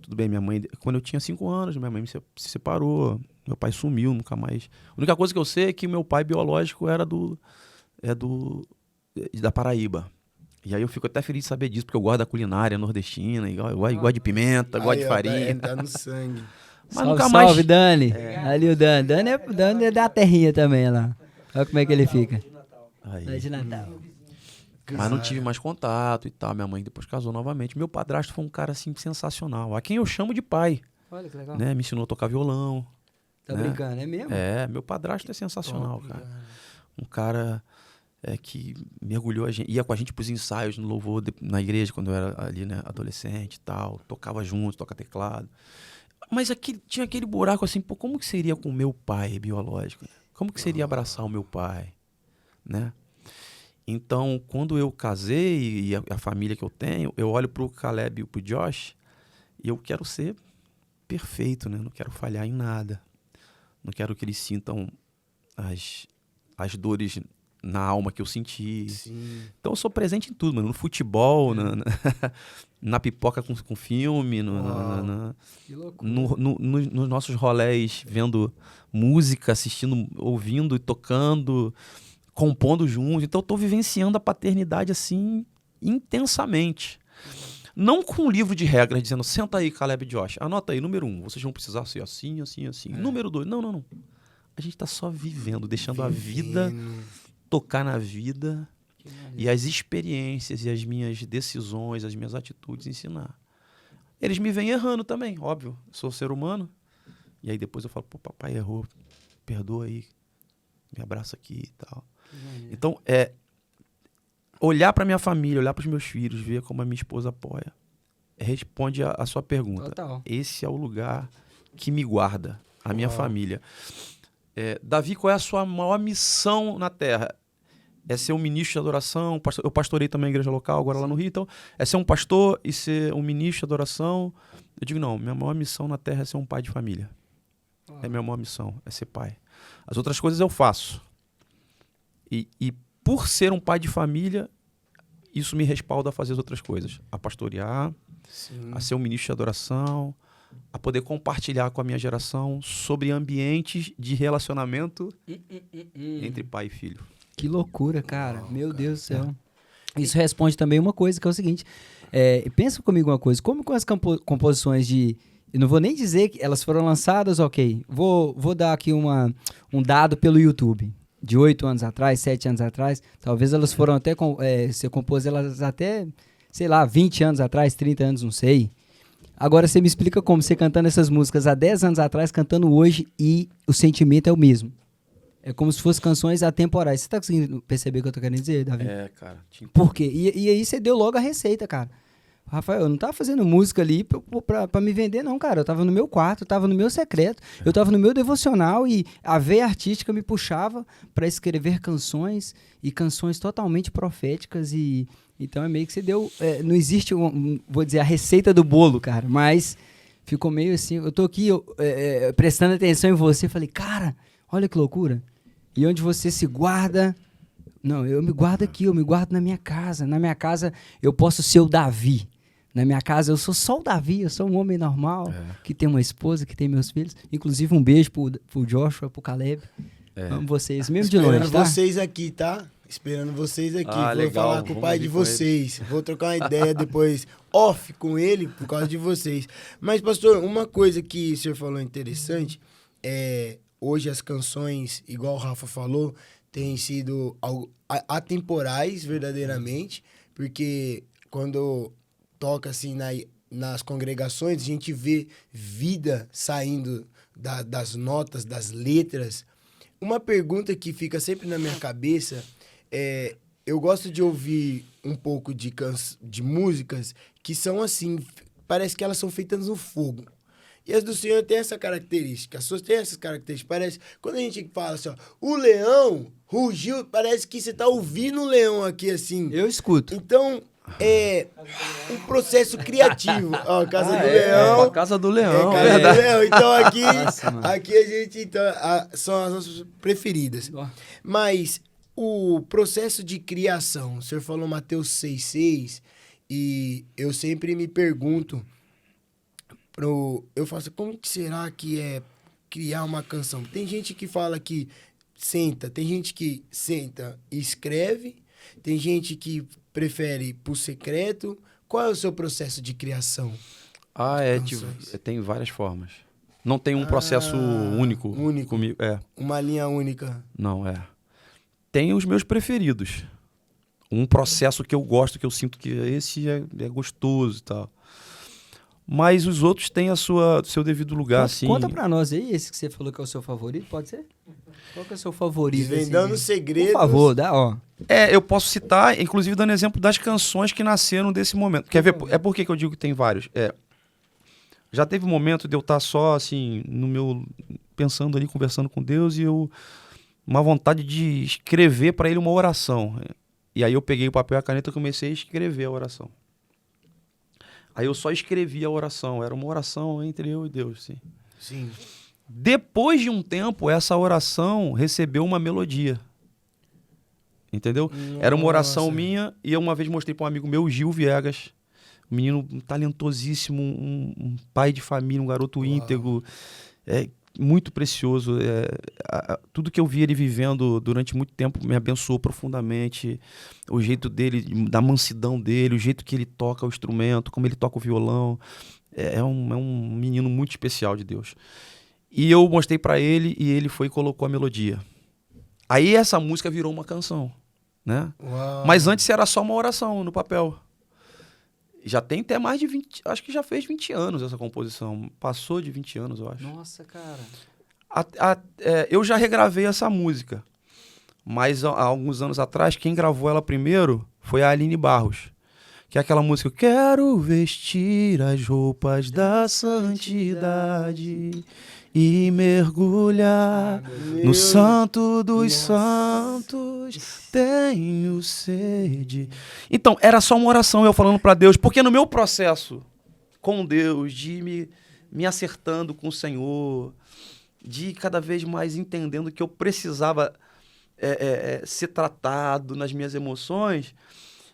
Tudo bem, minha mãe... Quando eu tinha 5 anos, minha mãe se separou. Meu pai sumiu, nunca mais... A única coisa que eu sei é que meu pai biológico era da Paraíba. E aí eu fico até feliz de saber disso, porque eu gosto da culinária nordestina, eu gosto de pimenta, gosto de farinha. Tá no sangue. Mas nunca mais... Salve, Dani. Ali o Dani. Dani é da terrinha também lá. Olha como é que ele fica. Aí. É de Natal. Mas não tive mais contato e tal. Minha mãe depois casou novamente. Meu padrasto foi um cara assim sensacional. A quem eu chamo de pai. Olha que legal. Né? Me ensinou a tocar violão. Tá né? brincando, é mesmo? Meu padrasto é sensacional, Top, cara. Um cara que mergulhou a gente, ia com a gente pros ensaios no louvor na igreja, quando eu era ali, né, adolescente e tal. Tocava junto, toca teclado. Mas tinha aquele buraco assim, pô, como que seria com o meu pai biológico? Como que seria abraçar o meu pai, né? Então, quando eu casei e a família que eu tenho, eu olho pro Caleb e pro Josh e eu quero ser perfeito, né? Não quero falhar em nada. Não quero que eles sintam as dores na alma que eu senti. Sim. Então eu sou presente em tudo, mano. No futebol, na pipoca com filme, Que loucura. nos nossos rolés, vendo música, assistindo, ouvindo e tocando, compondo junto. Então eu tô vivenciando a paternidade assim intensamente. Não com um livro de regras dizendo, senta aí, Caleb e Josh, anota aí, número 1, vocês vão precisar ser assim, assim, assim. Número 2, não. A gente tá só vivendo, deixando a vida tocar na vida e as experiências e as minhas decisões, as minhas atitudes ensinar. Eles me vêm errando também, óbvio. Eu sou ser humano. E aí depois eu falo, pô, papai errou, perdoa aí, me abraça aqui e tal. Então, olhar para minha família, olhar para os meus filhos, ver como a minha esposa apoia, responde a sua pergunta. Total. Esse é o lugar que me guarda, a minha família. Davi, qual é a sua maior missão na terra? É ser um ministro de adoração. Eu pastorei também a igreja local, agora lá no Rio. Então, é ser um pastor e ser um ministro de adoração. Eu digo, não, minha maior missão na terra é ser um pai de família. É minha maior missão, é ser pai. As outras coisas eu faço. E por ser um pai de família, isso me respalda a fazer as outras coisas. A pastorear, a ser um ministro de adoração, a poder compartilhar com a minha geração sobre ambientes de relacionamento entre pai e filho. Que loucura, cara. Meu Deus do céu. Isso responde também uma coisa, que é o seguinte. Pensa comigo uma coisa. Como com as composições de... Eu não vou nem dizer que elas foram lançadas, ok. Vou dar aqui um dado pelo YouTube. De 8 anos atrás, 7 anos atrás. Talvez elas foram até... Você compôs elas até, sei lá, 20 anos atrás, 30 anos, não sei. Agora você me explica como você cantando essas músicas há 10 anos atrás, cantando hoje, e o sentimento é o mesmo. É como se fossem canções atemporais. Você tá conseguindo perceber o que eu tô querendo dizer, Davi? Cara. Por quê? E aí você deu logo a receita, cara. Rafael, eu não tava fazendo música ali pra me vender, não, cara. Eu tava no meu quarto, eu tava no meu secreto, eu tava no meu devocional e a veia artística me puxava pra escrever canções, e canções totalmente proféticas. E então é meio que você deu... não existe, vou dizer, a receita do bolo, cara, mas ficou meio assim... Eu tô aqui prestando atenção em você, falei, cara, olha que loucura. E onde você se guarda... Não, eu me guardo aqui, eu me guardo na minha casa. Na minha casa eu posso ser o Davi. Na minha casa eu sou só o Davi, eu sou um homem normal, que tem uma esposa, que tem meus filhos. Inclusive um beijo pro Joshua, pro Caleb. Amo vocês, mesmo de longe, tá? Esperando vocês aqui, tá? Esperando vocês aqui. Vou legal. falar com o pai de vocês. Vou trocar uma ideia depois off com ele por causa de vocês. Mas, pastor, uma coisa que o senhor falou interessante hoje as canções, igual o Rafa falou, têm sido atemporais verdadeiramente, porque quando toca assim nas congregações, a gente vê vida saindo das notas, das letras. Uma pergunta que fica sempre na minha cabeça eu gosto de ouvir um pouco de músicas que são assim, parece que elas são feitas no fogo. E as do Senhor tem essa característica, as suas têm essas características. Parece, quando a gente fala assim, ó, o leão rugiu, parece que você tá ouvindo o leão aqui, assim. Eu escuto. Então, um processo criativo. Ó, Casa do Leão. A Casa do Leão, Casa verdade. do Leão. Então, aqui, Nossa, aqui a gente, são as nossas preferidas. Mas o processo de criação, o senhor falou Mateus 6,6, e eu sempre me pergunto, eu faço, como que será que é criar uma canção? Tem gente que fala que tem gente que senta e escreve, tem gente que prefere por secreto. Qual é o seu processo de criação? Tem várias formas. Não tem um processo único comigo. Uma linha única. Não, Tem os meus preferidos. Um processo que eu gosto, que eu sinto que esse é gostoso e tal. mas os outros têm seu devido lugar, assim. Conta pra nós aí, esse que você falou que é o seu favorito, pode ser? Qual que é o seu favorito? Desvendando assim? segredos. Por favor, dá, ó. Eu posso citar, inclusive dando exemplo das canções que nasceram desse momento. Quer ver? É por que eu digo que tem vários. Já teve um momento de eu estar só, assim, pensando ali, conversando com Deus, e uma vontade de escrever para ele uma oração. E aí eu peguei o papel e a caneta e comecei a escrever a oração. Aí eu só escrevi a oração. Era uma oração entre eu e Deus, assim. Sim. Depois de um tempo, essa oração recebeu uma melodia. Entendeu? Nossa. Era uma oração minha, e eu uma vez mostrei para um amigo meu, Gil Viegas, um menino talentosíssimo, um pai de família, um garoto íntegro, muito precioso. Tudo que eu vi ele vivendo durante muito tempo me abençoou profundamente. O jeito dele, da mansidão dele, o jeito que ele toca o instrumento, como ele toca o violão. É um menino muito especial de Deus. E eu mostrei para ele, e ele foi e colocou a melodia. Aí essa música virou uma canção, né? Uau. Mas antes era só uma oração no papel. Já tem até mais de 20... Acho que já fez 20 anos essa composição. Passou de 20 anos, eu acho. Nossa, cara. Eu já regravei essa música. Mas há alguns anos atrás, quem gravou ela primeiro foi a Aline Barros. Que é aquela música: quero vestir as roupas da santidade e mergulhar no santo dos santos, tenho sede. Então, era só uma oração, eu falando para Deus, porque no meu processo com Deus, de me acertando com o Senhor, de cada vez mais entendendo que eu precisava ser tratado nas minhas emoções,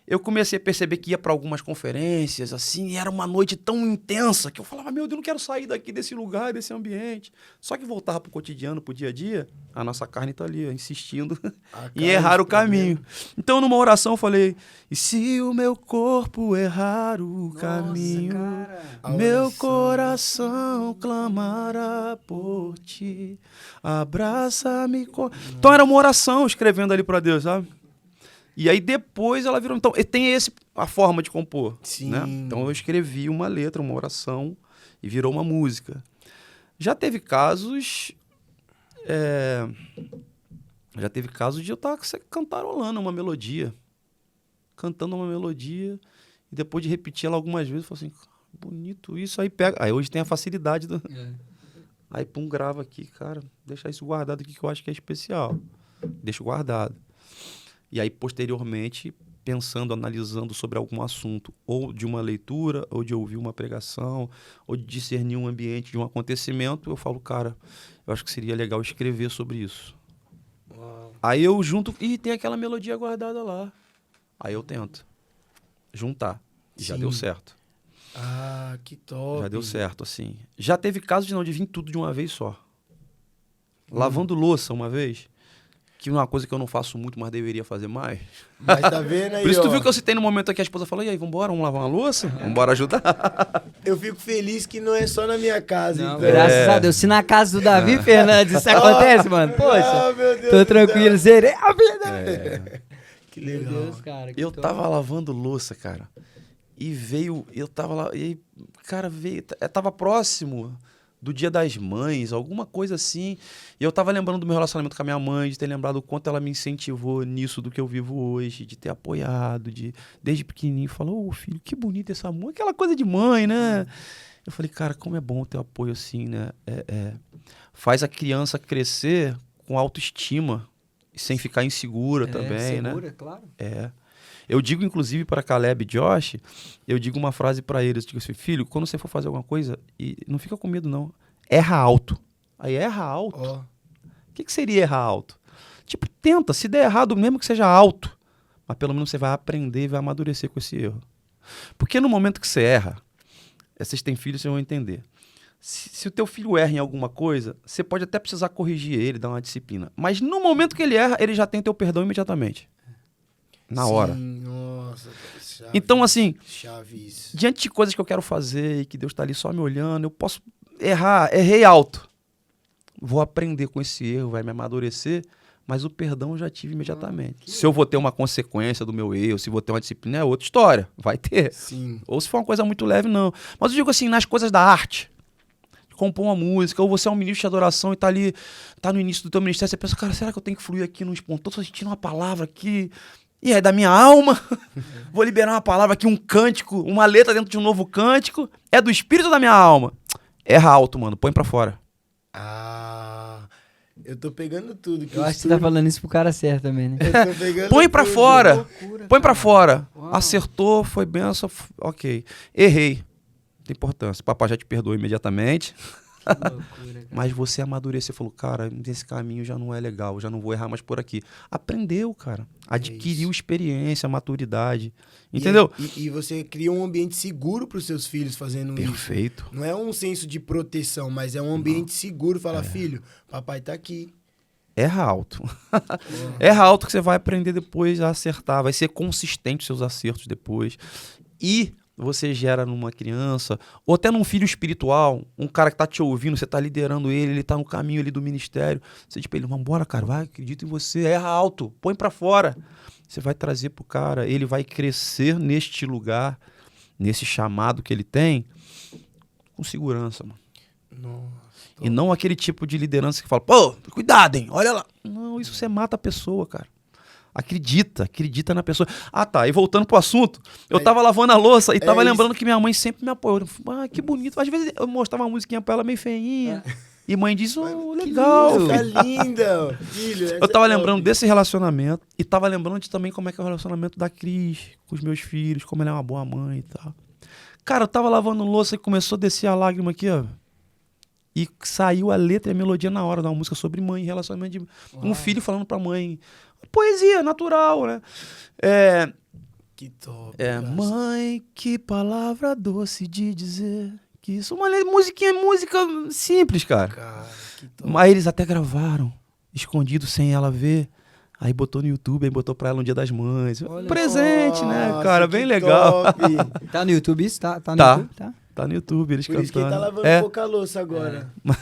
eu comecei a perceber que ia para algumas conferências, assim, e era uma noite tão intensa que eu falava: meu Deus, eu não quero sair daqui desse lugar, desse ambiente. Só que voltava pro cotidiano, pro dia a dia, a nossa carne tá ali, insistindo em errar o caminho. Então, numa oração, eu falei: e se o meu corpo errar o caminho, meu coração clamará por ti, abraça-me. Então, era uma oração escrevendo ali para Deus, sabe? E aí depois ela virou... Então, tem a forma de compor. Sim. Né? Então eu escrevi uma letra, uma oração, e virou uma música. Já teve casos... Já teve casos de eu estar cantarolando uma melodia. Cantando uma melodia, e depois de repetir ela algumas vezes, eu falo assim: bonito isso. Aí pega... Aí hoje tem a facilidade do... Aí pum, grava aqui, cara. Deixa isso guardado aqui que eu acho que é especial. Deixo guardado. E aí, posteriormente, pensando, analisando sobre algum assunto, ou de uma leitura, ou de ouvir uma pregação, ou de discernir um ambiente de um acontecimento, eu falo: cara, eu acho que seria legal escrever sobre isso. Uau. Aí eu junto, e tem aquela melodia guardada lá. Aí eu tento juntar. E já Sim. deu certo. Ah, que top. Já deu certo, assim. Já teve caso de vir tudo de uma vez só. Lavando louça uma vez, que é uma coisa que eu não faço muito, mas deveria fazer mais. Mas tá vendo aí, Por isso tu ó, viu que eu citei no momento aqui, a esposa falou: e aí, vambora, vamos lavar uma louça? Vambora ajudar? eu fico feliz que não é só na minha casa, Não, então. graças a Deus. Se na casa do Davi Fernandes isso acontece, mano, poxa, meu Deus tô do tranquilo, céu. zerei a vida. Que Meu legal. Deus, cara. que Eu top. tava lavando louça, cara, e eu tava lá, e aí, cara, tava próximo do Dia das Mães, alguma coisa assim, e eu tava lembrando do meu relacionamento com a minha mãe, de ter lembrado o quanto ela me incentivou nisso do que eu vivo hoje, de ter apoiado, desde pequenininho, falou: ô filho, que bonita essa mãe, aquela coisa de mãe, né? Eu falei: cara, como é bom ter apoio assim, né? Faz a criança crescer com autoestima, sem ficar insegura também, né? segura, claro. Eu digo, inclusive, para Caleb e Josh, eu digo uma frase para eles, eu digo assim: filho, quando você for fazer alguma coisa, não fica com medo, não. Erra alto. Aí, erra alto? Ó, O que seria errar alto? Tipo, tenta, se der errado, mesmo que seja alto, mas pelo menos você vai aprender e vai amadurecer com esse erro. Porque no momento que você erra, vocês têm filhos, vocês vão entender. Se o teu filho erra em alguma coisa, você pode até precisar corrigir ele, dar uma disciplina. Mas no momento que ele erra, ele já tem teu perdão imediatamente. Na hora. sim, nossa, chave, Então, assim, chave isso. diante de coisas que eu quero fazer e que Deus está ali só me olhando, eu posso errar, errei alto. Vou aprender com esse erro, vai me amadurecer, Mas o perdão eu já tive imediatamente. Se eu vou ter uma consequência do meu erro, se vou ter uma disciplina, é outra história. Vai ter. Sim. Ou se for uma coisa muito leve, não. Mas eu digo assim, nas coisas da arte. Compor uma música, ou você é um ministro de adoração e tá ali, tá no início do teu ministério, você pensa, cara, será que eu tenho que fluir aqui no espontâneo? Tô sentindo uma palavra aqui, e é da minha alma, vou liberar uma palavra aqui, um cântico, uma letra dentro de um novo cântico, é do espírito da minha alma. Erra alto, mano, põe pra fora. Eu tô pegando tudo. Eu acho que você tá falando isso pro cara certo também, né? Eu tô pegando Põe pra tudo. fora, loucura, põe pra fora. Uau. Acertou, foi benção, ok. Errei, tem importância, papai já te perdoou imediatamente. Que loucura, cara. Mas você amadureceu e falou, cara, esse caminho já não é legal, já não vou errar mais por aqui. Aprendeu, cara. Adquiriu experiência, maturidade. Entendeu? E você cria um ambiente seguro pros seus filhos fazendo isso. Perfeito. Não é um senso de proteção, mas é um ambiente seguro. Fala, filho, papai tá aqui. Erra alto. Erra alto que você vai aprender depois a acertar. Vai ser consistente os seus acertos depois. E você gera numa criança, ou até num filho espiritual, um cara que tá te ouvindo, você tá liderando ele tá no caminho ali do ministério. Você diz pra ele, vambora, cara, vai, acredito em você. Erra alto, põe pra fora. Você vai trazer pro cara, ele vai crescer neste lugar, nesse chamado que ele tem, com segurança, mano. Nossa. E não aquele tipo de liderança que fala, pô, cuidado, hein, olha lá. Não, isso você mata a pessoa, cara. Acredita na pessoa. Ah, tá, e voltando pro assunto, eu tava lavando a louça e tava lembrando que minha mãe sempre me apoiou. Ah, que bonito. Às vezes eu mostrava uma musiquinha pra ela meio feinha. E mãe diz, oh, legal. Tá linda, filho. Eu tava lembrando desse relacionamento e tava lembrando de também como é que é o relacionamento da Cris com os meus filhos, como ela é uma boa mãe e tal. Cara, eu tava lavando louça e começou a descer a lágrima aqui, ó. E saiu a letra e a melodia na hora de uma música sobre mãe, relacionamento de um filho falando pra mãe. Poesia natural, né? Que top. Mãe, que palavra doce de dizer. Que isso, uma música simples, cara. Cara, que top. Mas eles até gravaram, escondido sem ela ver. Aí botou no YouTube, aí botou pra ela no Dia das Mães. Olha presente, né, Nossa, cara? que Bem legal. top. Tá no YouTube isso? Tá no Tá. YouTube? Tá. Tá no YouTube, eles Por cantando. isso que ele tá lavando pouca louça agora. Tô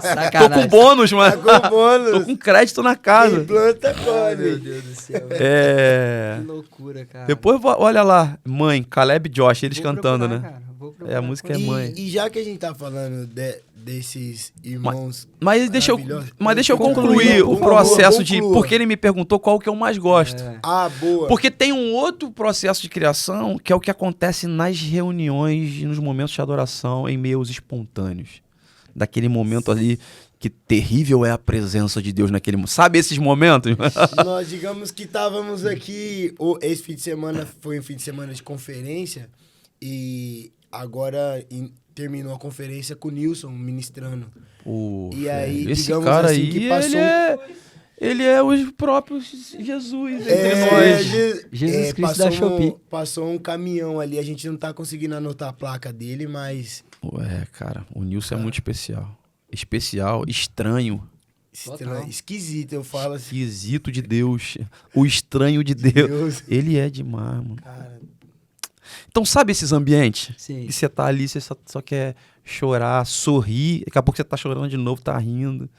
Sacanagem. com bônus, mano. Tá com bônus. Tô com crédito na casa. Quem planta, Ai, meu colhe. Deus do céu. Que loucura, cara. Depois, olha lá, mãe, Caleb e Josh, eles Vou cantando, procurar, né? cara. Vou procurar. A música é mãe. E já que a gente tá falando desses irmãos Mas deixa eu Conclua, concluir por o favor, processo de... conclua. Porque ele me perguntou qual que eu mais gosto. Ah, boa. Porque tem um outro processo de criação que é o que acontece nas reuniões e nos momentos de adoração em meios espontâneos. Daquele momento ali que terrível é a presença de Deus naquele momento. Sabe esses momentos? Nós, digamos que estávamos aqui, esse fim de semana foi um fim de semana de conferência e agora terminou a conferência com o Nilson ministrando. E aí, esse digamos cara assim, aí, que passou... ele é os próprios Jesus entre nós. Jesus Cristo da Shopee. Passou um caminhão ali, a gente não tá conseguindo anotar a placa dele, mas... Ué, cara, o Nilson é muito especial. Especial, estranho, Estranho, esquisito, eu falo assim. esquisito de Deus. O estranho de Deus. Deus. Ele é demais, mano. Cara, Então, sabe esses ambientes? Sim. Que você tá ali, você só quer chorar, sorrir. Daqui a pouco você tá chorando de novo, tá rindo.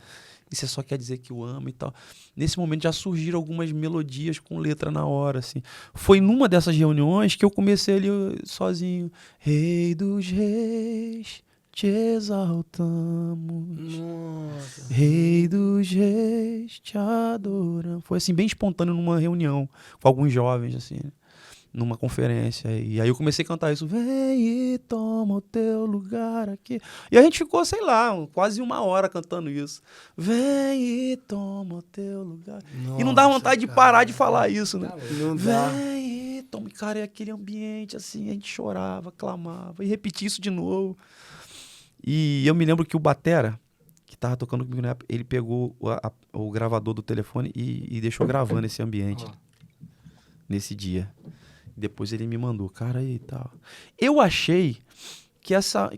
E você só quer dizer que o ama e tal. Nesse momento já surgiram algumas melodias com letra na hora, assim. Foi numa dessas reuniões que eu comecei ali sozinho. Rei dos reis, te exaltamos. nossa. Rei dos reis, te adoramos. Foi assim, bem espontâneo numa reunião com alguns jovens, assim, né? Numa conferência. E aí eu comecei a cantar isso. Vem e toma o teu lugar aqui. E a gente ficou, sei lá, quase 1 hora cantando isso. Vem e toma o teu lugar. E não dá Nossa, vontade de cara. parar de falar isso, né? Não dá. Vem e toma. Cara, é aquele ambiente assim, a gente chorava, clamava. E repetia isso de novo. E eu me lembro que o batera, que tava tocando comigo na época, ele pegou o gravador do telefone e deixou gravando esse ambiente. Nesse dia. Depois ele me mandou, cara, aí e tal. Eu achei que essa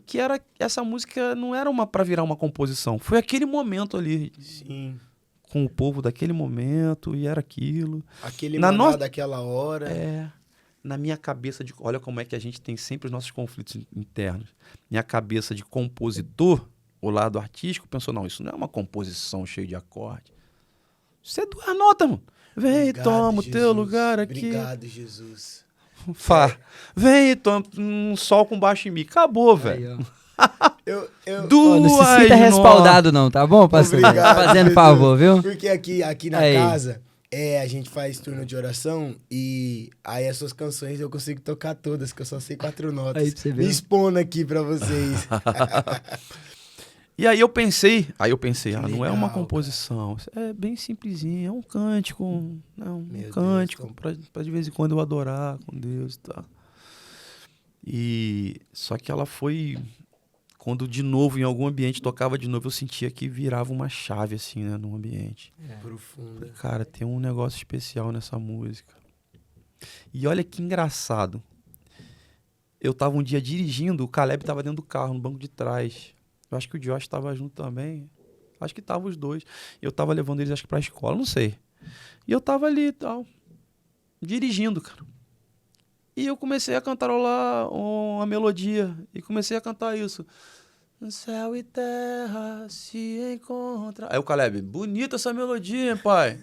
música não era pra virar uma composição. Foi aquele momento ali, Sim. com o povo daquele momento, e era aquilo. Aquele Na maná no- daquela hora. Na minha cabeça de... Olha como é que a gente tem sempre os nossos conflitos internos. Minha cabeça de compositor, o lado artístico, pensou, não, isso não é uma composição cheia de acorde. Isso é 2 notas, mano. Vem e Obrigado, toma o teu Jesus. lugar aqui. Obrigado, Jesus. Fá. Vem e toma um sol com baixo em mim. Acabou, velho. Eu, Ó, Duas não se sinta respaldado não, tá bom, pastor? Obrigado, Tá fazendo Jesus. favor, viu? Porque aqui na Aí. casa, a gente faz turno de oração e aí as suas canções eu consigo tocar todas, que eu só sei 4 notas. Aí pra você ver. Me expondo aqui pra vocês. E aí eu pensei, não é uma legal, composição, é bem simplesinho, é um cântico, Meu cântico Deus, pra de vez em quando eu adorar com Deus e tal. E só que ela foi, quando de novo em algum ambiente tocava de novo, eu sentia que virava uma chave assim, né, no ambiente. Profunda. Cara, tem um negócio especial nessa música. E olha que engraçado. Eu tava um dia dirigindo, o Caleb tava dentro do carro, no banco de trás. Eu acho que o Josh tava junto também. Acho que tava os dois. Eu tava levando eles, acho que pra escola, não sei. E eu tava ali e tal, dirigindo, cara. E eu comecei a cantarolar uma melodia. E comecei a cantar isso. Céu e terra se encontram. Aí o Caleb, bonita essa melodia, hein, pai?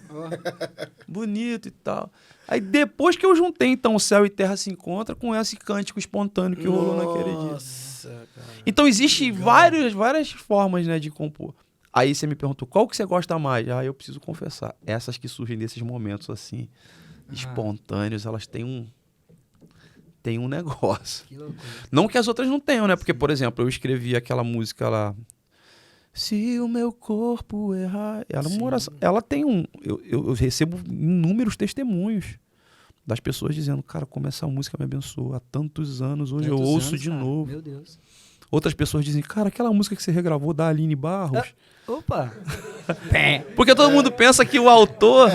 Bonito e tal. Aí depois que eu juntei, então, o céu e terra se encontram com esse cântico espontâneo que rolou naquele dia. Nossa, cara. Então existe várias formas, né, de compor. Aí você me perguntou, qual que você gosta mais? Ah, eu preciso confessar. Essas que surgem nesses momentos, assim, espontâneos, elas têm um negócio. Que loucura. Não que as outras não tenham, né? Porque, por exemplo, eu escrevi aquela música lá. Se o meu corpo errar. Ela, é uma oração, ela tem um. Eu recebo inúmeros testemunhos das pessoas dizendo, cara, como essa música me abençoou há tantos anos, hoje eu Tantos ouço anos, de cara. novo. Meu Deus. Outras pessoas dizem, cara, aquela música que você regravou da Aline Barros. Opa. Porque todo mundo pensa que o autor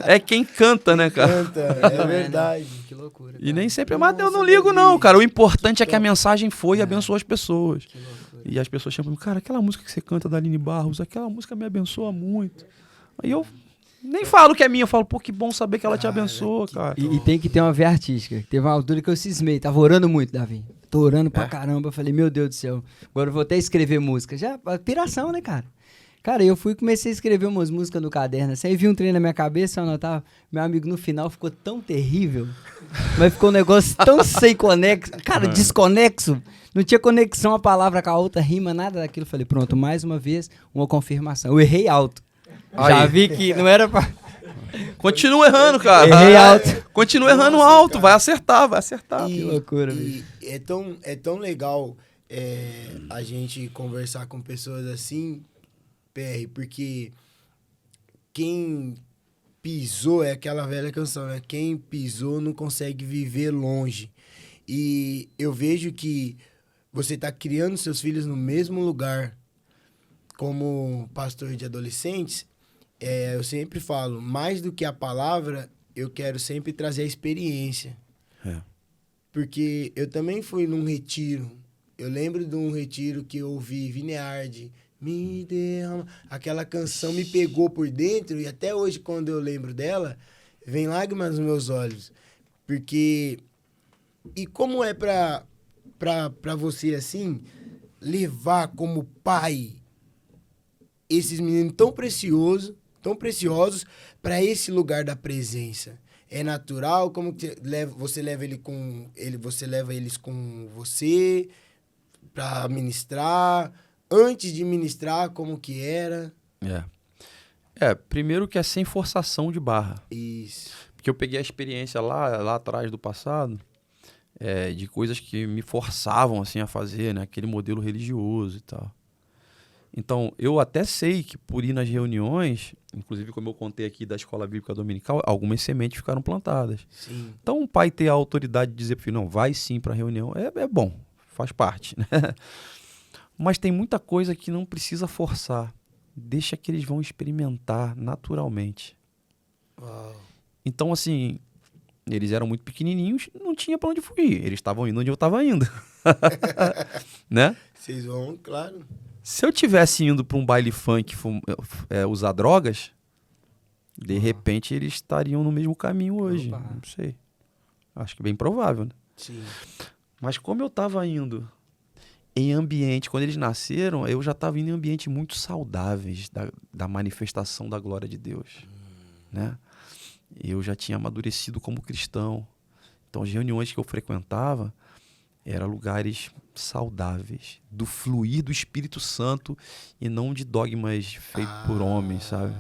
é quem canta, né, cara? Canta, é verdade. Que loucura. E nem sempre, Nossa, mas eu não ligo, não, Davi. cara. O importante é que a mensagem foi e abençoou as pessoas. Que loucura. E as pessoas chamam, cara, aquela música que você canta da Aline Barros, aquela música me abençoa muito. Aí eu nem falo que é minha, eu falo, pô, que bom saber que ela te abençoa, cara. E tem que ter uma veia artística. Teve uma altura que eu cismei, tava orando muito, Davi. Tô orando pra caramba. Eu falei, meu Deus do céu, agora eu vou até escrever música. Já, piração, né, cara? Cara, eu fui e comecei a escrever umas músicas no caderno. Assim, aí vi um trem na minha cabeça, eu anotava. Meu amigo, no final ficou tão terrível, mas ficou um negócio tão sem conexo. Cara, desconexo. Não tinha conexão a palavra com a outra, rima, nada daquilo. Eu falei, pronto, mais uma vez, uma confirmação. Eu errei alto. Já Aí. vi que não era pra... Continua errando, cara. Errei alto. Continua errando Nossa, alto, cara. vai acertar. E, que loucura, e é tão legal a gente conversar com pessoas assim, PR, porque quem pisou é aquela velha canção, né? Quem pisou não consegue viver longe. E eu vejo que você tá criando seus filhos no mesmo lugar. Como pastor de adolescentes, eu sempre falo, mais do que a palavra, eu quero sempre trazer a experiência. É. Porque eu também fui num retiro. Eu lembro de um retiro que eu ouvi Vineardi, me derrama. Aquela canção me pegou por dentro e até hoje, quando eu lembro dela, vem lágrimas nos meus olhos. Porque... E como é pra você, assim, levar como pai esses meninos tão preciosos para esse lugar da presença? É natural? Como que você leva você leva eles com você para ministrar? Antes de ministrar, como que era? Primeiro que é sem forçação de barra. Isso. Porque eu peguei a experiência lá atrás do passado, de coisas que me forçavam assim a fazer, né? Aquele modelo religioso e tal. Então, eu até sei que por ir nas reuniões, inclusive como eu contei aqui da Escola Bíblica Dominical, algumas sementes ficaram plantadas. Sim. Então, um pai ter a autoridade de dizer pro filho, não, vai sim para a reunião, é bom, faz parte, né? Mas tem muita coisa que não precisa forçar. Deixa que eles vão experimentar naturalmente. Uau. Então, assim, eles eram muito pequenininhos, não tinha para onde fugir. Eles estavam indo onde eu estava indo. Né? Vocês vão, claro. Se eu tivesse indo para um baile funk usar drogas, de repente eles estariam no mesmo caminho hoje. Opa. Não sei. Acho que é bem provável, né? Sim. Mas como eu estava indo em ambiente, quando eles nasceram, eu já estava indo em ambientes muito saudáveis da manifestação da glória de Deus. né? Eu já tinha amadurecido como cristão. Então, as reuniões que eu frequentava eram lugares saudáveis, do fluir do Espírito Santo e não de dogmas feitos por homens, sabe?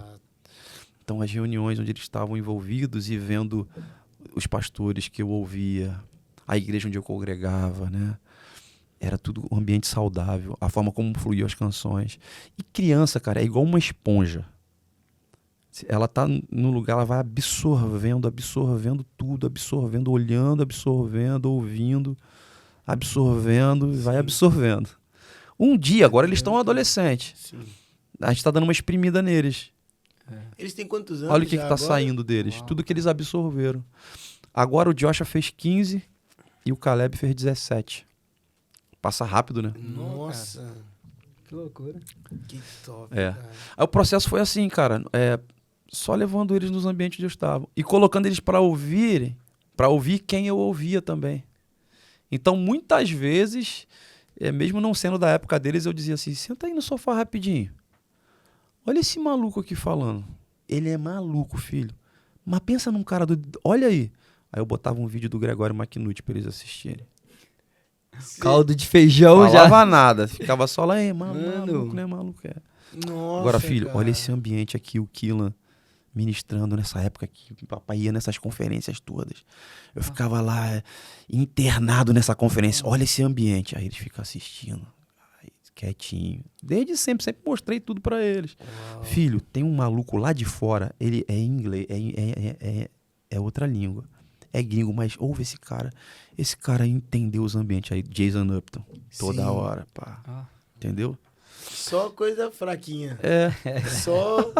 Então, as reuniões onde eles estavam envolvidos e vendo os pastores que eu ouvia, a igreja onde eu congregava, né? Era tudo um ambiente saudável, a forma como fluíam as canções. E criança, cara, é igual uma esponja. Ela tá no lugar, ela vai absorvendo tudo, absorvendo, olhando, absorvendo, ouvindo, absorvendo, e vai absorvendo. Um dia, agora eles estão adolescentes. Sim. A gente tá dando uma espremida neles. Eles têm quantos anos? Olha o que já tá agora? saindo deles. Uau. Tudo que eles absorveram. Agora o Joshua fez 15 e o Caleb fez 17. Passa rápido, né? Nossa, Que loucura. que top. É. Cara. Aí o processo foi assim, cara. Só levando eles nos ambientes onde eu estava. E colocando eles para ouvir quem eu ouvia também. Então, muitas vezes, mesmo não sendo da época deles, eu dizia assim, senta aí no sofá rapidinho. Olha esse maluco aqui falando. Ele é maluco, filho. Mas pensa num cara do... Olha aí. Aí eu botava um vídeo do Gregório McNutt para eles assistirem. Caldo de feijão Não já. falava nada. Ficava só lá, Mano. maluco, né, maluco? É. Nossa, Agora, filho, cara. olha esse ambiente aqui, o Killan ministrando nessa época que o papai ia nessas conferências todas. Eu ficava lá internado nessa conferência. Olha esse ambiente. Aí eles ficam assistindo, aí, quietinho. Desde sempre mostrei tudo pra eles. Uau. Filho, tem um maluco lá de fora, ele é inglês, é outra língua. É gringo, mas ouve esse cara. Esse cara entendeu os ambientes aí, Jason Upton. Toda Sim. hora, pá. Ah. Entendeu? Só coisa fraquinha. É. Só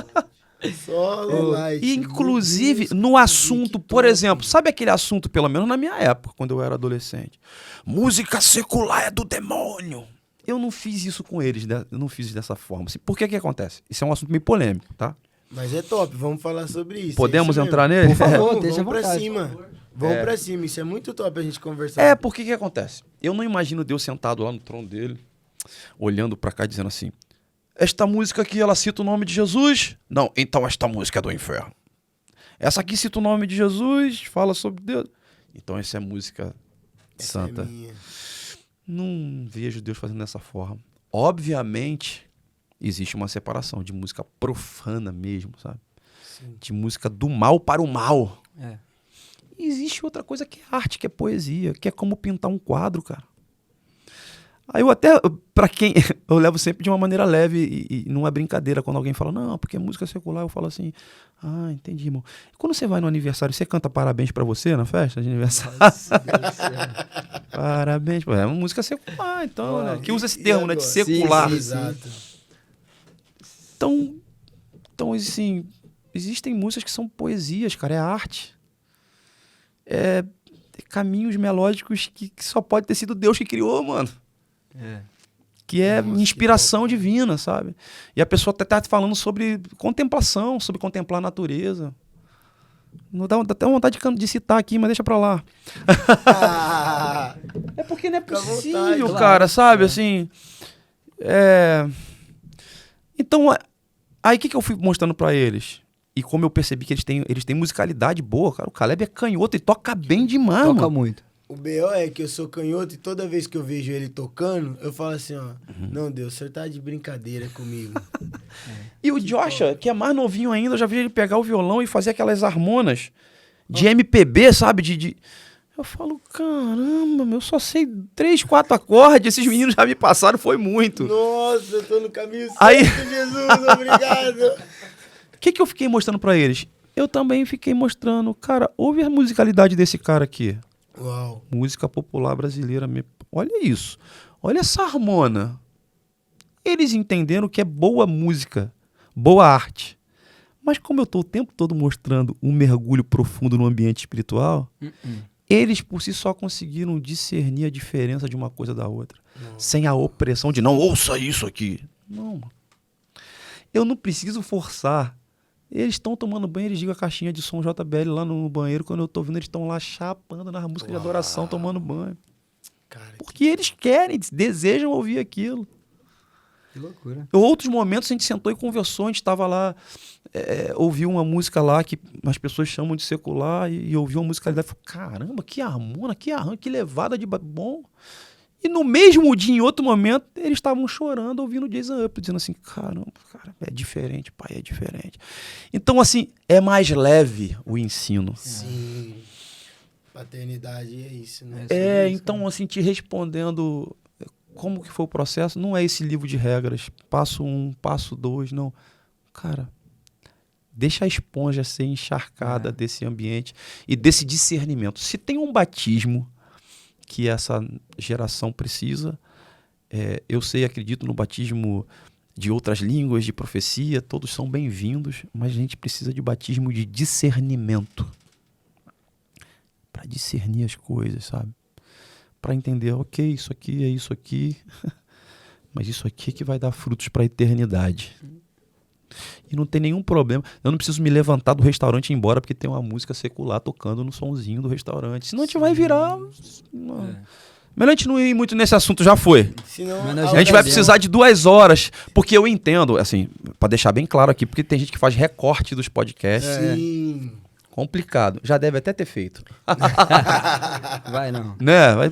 light. E, inclusive, Meu Deus, no cara, assunto, que por top. exemplo, sabe aquele assunto, pelo menos na minha época, quando eu era adolescente? Música secular é do demônio. Eu não fiz isso com eles, eu não fiz dessa forma. Por que acontece? Isso é um assunto meio polêmico, tá? Mas é top, vamos falar sobre isso. Podemos é isso entrar mesmo. nele? Por favor, Vamos, deixa à vamos pra vontade. cima. Vamos pra cima, isso é muito top a gente conversar. Porque que acontece? Eu não imagino Deus sentado lá no trono dele, olhando pra cá, dizendo assim, esta música aqui, ela cita o nome de Jesus? Não, então esta música é do inferno. Essa aqui cita o nome de Jesus, fala sobre Deus. Então essa é música Essa santa. é minha. Não vejo Deus fazendo dessa forma. Obviamente, existe uma separação de música profana mesmo, sabe? Sim. De música do mal para o mal. É. E existe outra coisa que é arte, que é poesia, que é como pintar um quadro, cara. Aí pra quem, eu levo sempre de uma maneira leve e não é brincadeira. Quando alguém fala, não, porque é música secular, eu falo assim, entendi, irmão. E quando você vai no aniversário, você canta parabéns pra você na festa de aniversário? Nossa, Deus do céu. Parabéns, pô, é uma música secular, então, né? Que usa esse E termo, né, de agora? secular. Sim, Exato. Então, assim, existem músicas que são poesias, cara, é arte. É caminhos melódicos que só pode ter sido Deus que criou, mano. É. Que é Nossa, inspiração que top, divina, sabe? E a pessoa tá falando sobre contemplação, sobre contemplar a natureza. Não dá até vontade de citar aqui, mas deixa pra lá. Ah, É porque não é Fica à possível, vontade, cara, claro. sabe? Assim. Então, aí o que eu fui mostrando pra eles? E como eu percebi que eles têm musicalidade boa, cara. O Caleb é canhoto e toca bem demais, Toca mano. muito. o B.O. é que eu sou canhoto e toda vez que eu vejo ele tocando, eu falo assim, ó, Uhum. não, Deus, o senhor tá de brincadeira comigo. E o Joshua, que é mais novinho ainda, eu já vi ele pegar o violão e fazer aquelas harmonas de MPB, sabe? Eu falo, caramba, eu só sei 3, 4 acordes, esses meninos já me passaram, foi muito. Nossa, eu tô no caminho certo, Aí- Jesus, obrigado. O que eu fiquei mostrando pra eles? Eu também fiquei mostrando, cara, ouve a musicalidade desse cara aqui. Uau. Música popular brasileira. Olha isso. Olha essa harmona. Eles entenderam que é boa música, boa arte. Mas como eu tô o tempo todo mostrando um mergulho profundo no ambiente espiritual, eles por si só conseguiram discernir a diferença de uma coisa da outra. Sem a opressão de não ouça isso aqui. Não, mano. Eu não preciso forçar. Eles estão tomando banho, eles ligam a caixinha de som JBL lá no banheiro. Quando eu tô ouvindo, eles estão lá chapando nas músicas de adoração, tomando banho. Cara, Porque eles querem, desejam ouvir aquilo. Que loucura. Em outros momentos a gente sentou e conversou, a gente estava lá, ouviu uma música lá que as pessoas chamam de secular e ouviu uma musicalidade e falou, caramba, que harmona, que arranjo, que levada de bom. E no mesmo dia, em outro momento, eles estavam chorando, ouvindo Jason Up, dizendo assim, caramba, cara, é diferente, pai, é diferente. Então, assim, é mais leve o ensino. Sim. Paternidade é isso, né? Então, assim, te respondendo como que foi o processo, não é esse livro de regras, passo 1, passo 2, não. Cara, deixa a esponja ser encharcada desse ambiente e desse discernimento. Se tem um batismo que essa geração precisa, eu sei, acredito no batismo de outras línguas, de profecia, todos são bem-vindos, mas a gente precisa de batismo de discernimento para discernir as coisas, sabe? Para entender, ok, isso aqui é isso aqui, mas isso aqui é que vai dar frutos para a eternidade. E não tem nenhum problema. Eu não preciso me levantar do restaurante e ir embora porque tem uma música secular tocando no sonzinho do restaurante. Senão a gente vai virar... Melhor a gente não ir muito nesse assunto, já foi. Senão, A gente vai precisar de 2 horas, porque eu entendo, assim, para deixar bem claro aqui, porque tem gente que faz recorte dos podcasts. Sim. Complicado. Já deve até ter feito. Vai não. Né? Vai,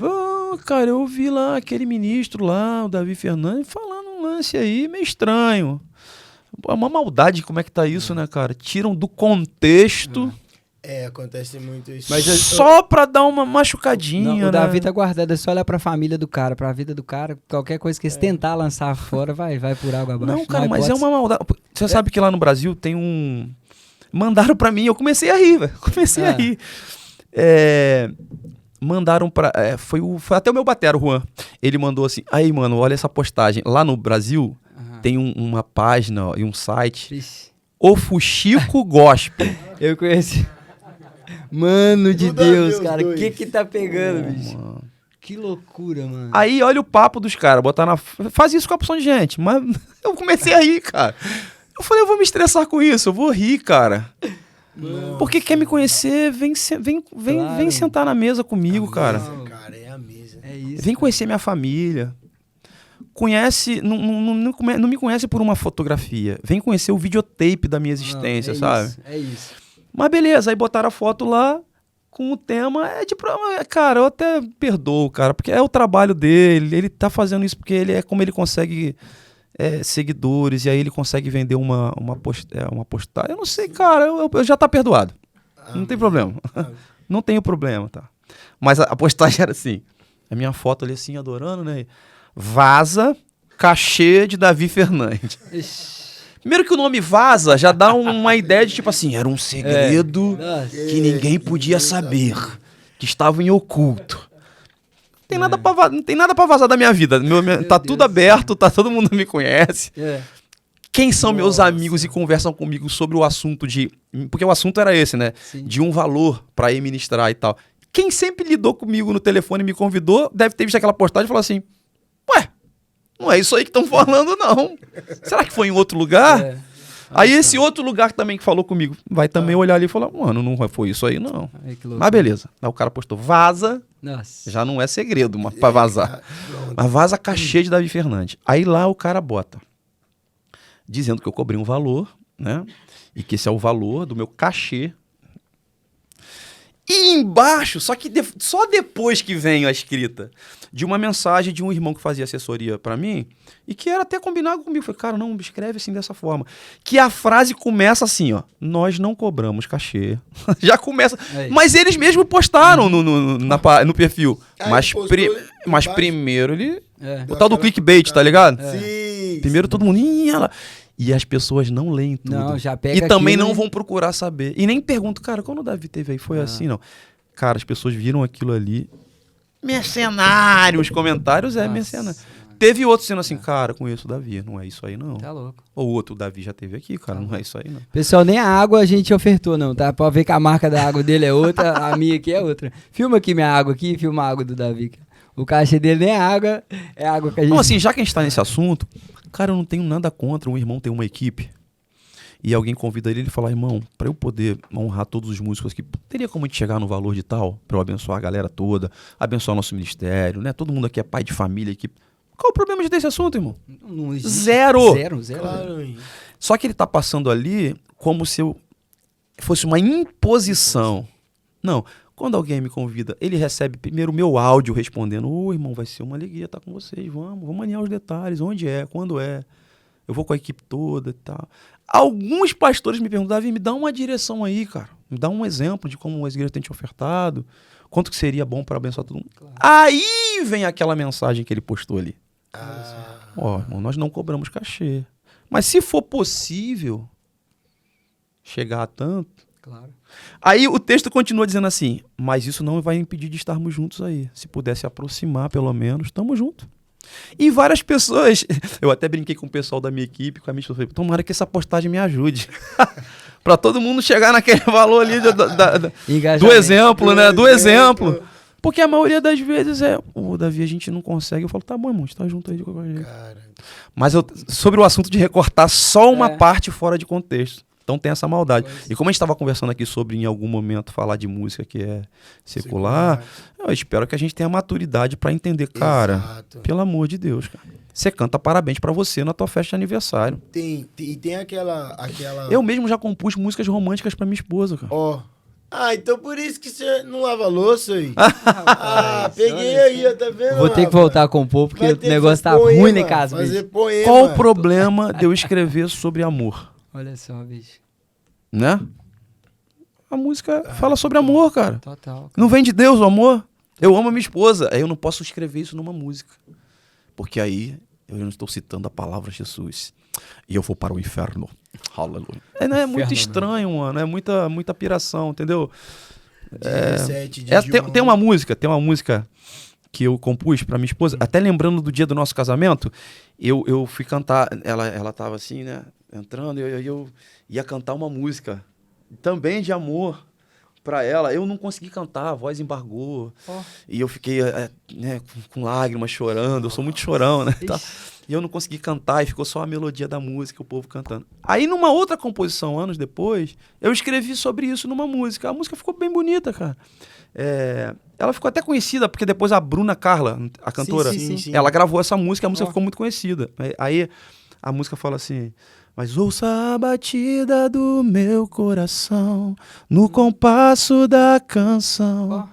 cara, eu ouvi lá aquele ministro lá, o Davi Fernandes, falando um lance aí meio estranho. É uma maldade como é que tá isso, né, cara? Tiram do contexto Acontece muito isso. Mas só pra dar uma machucadinha, Não, né? o Davi tá guardado, é só olhar pra família do cara, pra vida do cara, qualquer coisa que eles tentar lançar fora, vai por água abaixo. Não, cara, há mas é hipótese. uma maldade. Você sabe que lá no Brasil tem um... Mandaram pra mim, eu comecei a rir, velho. Comecei a rir. Mandaram pra... foi até o meu batera, o Juan. Ele mandou assim, aí, mano, olha essa postagem. Lá no Brasil, tem uma página e um site, Vixe. O Fuxico Gospel. Eu conheci. Mano de Tudo a Deus, ver os cara, o dois. que tá pegando, bicho? Mano. Que loucura, mano. Aí, olha o papo dos caras, botar na... Faz isso com a opção de gente, mas eu comecei a rir, cara. Eu falei, eu vou me estressar com isso, eu vou rir, cara. Porque quer me conhecer, vem Claro. sentar na mesa comigo, cara. Mesa, cara, é a mesa. É isso. Vem conhecer minha família. Conhece, não me conhece por uma fotografia. Vem conhecer o videotape da minha existência, é sabe? Isso, é isso. Mas beleza, aí botaram a foto lá com o tema. Cara, eu até perdoo, cara, porque é o trabalho dele. Ele tá fazendo isso porque ele é como ele consegue seguidores, e aí ele consegue vender uma postagem. Eu não sei, cara, eu já tá perdoado. Não tem problema. Não tenho problema, tá? Mas a postagem era assim: a minha foto ali assim, adorando, né? Vaza, cachê de Davi Fernandes. Ixi. Primeiro que o nome Vaza já dá uma ideia de tipo assim, era um segredo Nossa. que ninguém podia saber, que estava em oculto. Não tem nada pra vazar da minha vida. Tá tudo aberto, tá, todo mundo me conhece. Quem são meus amigos e conversam comigo sobre o assunto de... Porque o assunto era esse, né? Sim. De um valor pra ir ministrar e tal. Quem sempre lidou comigo no telefone e me convidou, deve ter visto aquela postagem e falou assim, ué, não é isso aí que estão falando, não. Será que foi em outro lugar? Aí esse outro lugar também que falou comigo vai também olhar ali e falar, mano, não foi isso aí, não. Ai, que loucura. Mas beleza. Aí o cara postou, vaza, Nossa. já não é segredo mas pra vazar. Mas vaza cachê de Davi Fernandes. Aí lá o cara bota, dizendo que eu cobrei um valor, né? E que esse é o valor do meu cachê. E embaixo, só que só depois que vem a escrita de uma mensagem de um irmão que fazia assessoria pra mim e que era até combinado comigo. Eu falei, cara, não, escreve assim dessa forma. Que a frase começa assim, ó. Nós não cobramos cachê. Já começa. É isso. Mas eles mesmos postaram no perfil. Ah, Mas, ele postou mas embaixo? primeiro ele... É. O tal do clickbait, tá ligado? Sim. Primeiro todo mundo... "Ih, ela-" E as pessoas não leem tudo. Não, já pega E também aquilo não e- vão procurar saber. E nem perguntam, cara, quando o Davi teve aí, foi assim, não. Cara, as pessoas viram aquilo ali. Mercenário, os comentários Nossa, mercenário. Teve outros sendo assim, cara, conheço o Davi, não é isso aí não. Tá louco. Ou outro, o Davi já teve aqui, cara, não é isso aí não. Pessoal, nem a água a gente ofertou, não, tá? Pode ver que a marca da água dele é outra, a minha aqui é outra. Filma aqui minha água aqui, filma a água do Davi. O cachê dele nem é água é água que a gente... Então assim, já que a gente tá nesse assunto, cara, eu não tenho nada contra um irmão ter uma equipe e alguém convida ele e fala, irmão, pra eu poder honrar todos os músicos aqui, teria como a gente chegar no valor de tal, pra eu abençoar a galera toda, abençoar o nosso ministério, né? Todo mundo aqui é pai de família aqui. Qual o problema de ter esse assunto, irmão? Não existe. Zero. Zero. Claro, hein? Só que ele tá passando ali como se eu fosse uma imposição. Não, quando alguém me convida, ele recebe primeiro o meu áudio respondendo: ô, irmão, vai ser uma alegria estar com vocês, vamos alinhar os detalhes, onde é, quando é. Eu vou com a equipe toda e tal. Alguns pastores me perguntam: Davi, me dá uma direção aí, cara. Me dá um exemplo de como as igrejas têm te ofertado, quanto que seria bom para abençoar todo mundo. Claro. Aí vem aquela mensagem que ele postou ali. Ó, irmão, nós não cobramos cachê. Mas se for possível chegar a tanto... Claro. Aí o texto continua dizendo assim: mas isso não vai impedir de estarmos juntos aí. Se puder se aproximar, pelo menos, estamos juntos. E várias pessoas... Eu até brinquei com o pessoal da minha equipe, com a minha esposa. Falei: tomara que essa postagem me ajude. Para todo mundo chegar naquele valor ali do exemplo, né? Do exemplo. Porque a maioria das vezes Davi, a gente não consegue. Eu falo: tá bom, irmão, a gente tá junto aí de qualquer jeito. Mas sobre o assunto de recortar só uma parte fora de contexto. Então tem essa maldade. E como a gente estava conversando aqui sobre, em algum momento, falar de música que é secular, eu espero que a gente tenha maturidade para entender, cara, pelo amor de Deus, cara. Você canta parabéns para você na tua festa de aniversário. Tem aquela... Eu mesmo já compus músicas românticas para minha esposa, cara. Ó. Então por isso que você não lava louça aí. Peguei aí, ó, tá vendo? Vou ter que voltar a compor, porque o negócio tá ruim lá em casa, bicho. Qual o problema de eu escrever sobre amor? Olha só, bicho. Né? A música fala sobre amor, cara. Total. Cara. Não vem de Deus o amor? Eu amo a minha esposa. Aí eu não posso escrever isso numa música. Porque aí eu não estou citando a palavra Jesus. E eu vou para o inferno. Aleluia. Não é muito estranho, mano. É muita piração, entendeu? 17 de tem uma música que eu compus para minha esposa. Até lembrando do dia do nosso casamento, eu fui cantar. Ela tava assim, né? Entrando, eu ia cantar uma música também de amor para ela. Eu não consegui cantar, a voz embargou. E eu fiquei com lágrimas, chorando. Eu sou muito chorão, né? Tá? E eu não consegui cantar e ficou só a melodia da música, o povo cantando. Aí numa outra composição, anos depois, eu escrevi sobre isso numa música. A música ficou bem bonita, cara. Ela ficou até conhecida, porque depois a Bruna Carla, a cantora, sim. ela gravou essa música, a música ficou muito conhecida. Aí a música fala assim: mas ouça a batida do meu coração no compasso da canção.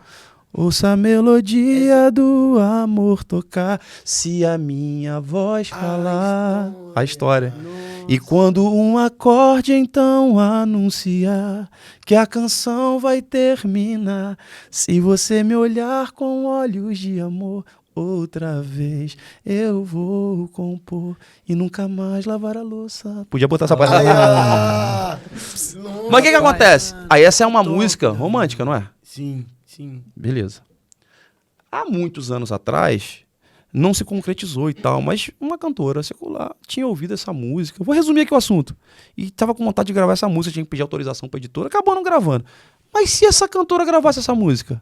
Ouça a melodia do amor tocar, se a minha voz falar. A história. E quando um acorde então anunciar que a canção vai terminar, se você me olhar com olhos de amor, outra vez eu vou compor e nunca mais lavar a louça. Podia botar essa parte. Mas o que acontece? Aí essa é uma música romântica, não é? Sim. Beleza. Há muitos anos atrás, não se concretizou e tal, mas uma cantora secular tinha ouvido essa música. Vou resumir aqui o assunto. E estava com vontade de gravar essa música, tinha que pedir autorização para a editora, acabou não gravando. Mas se essa cantora gravasse essa música?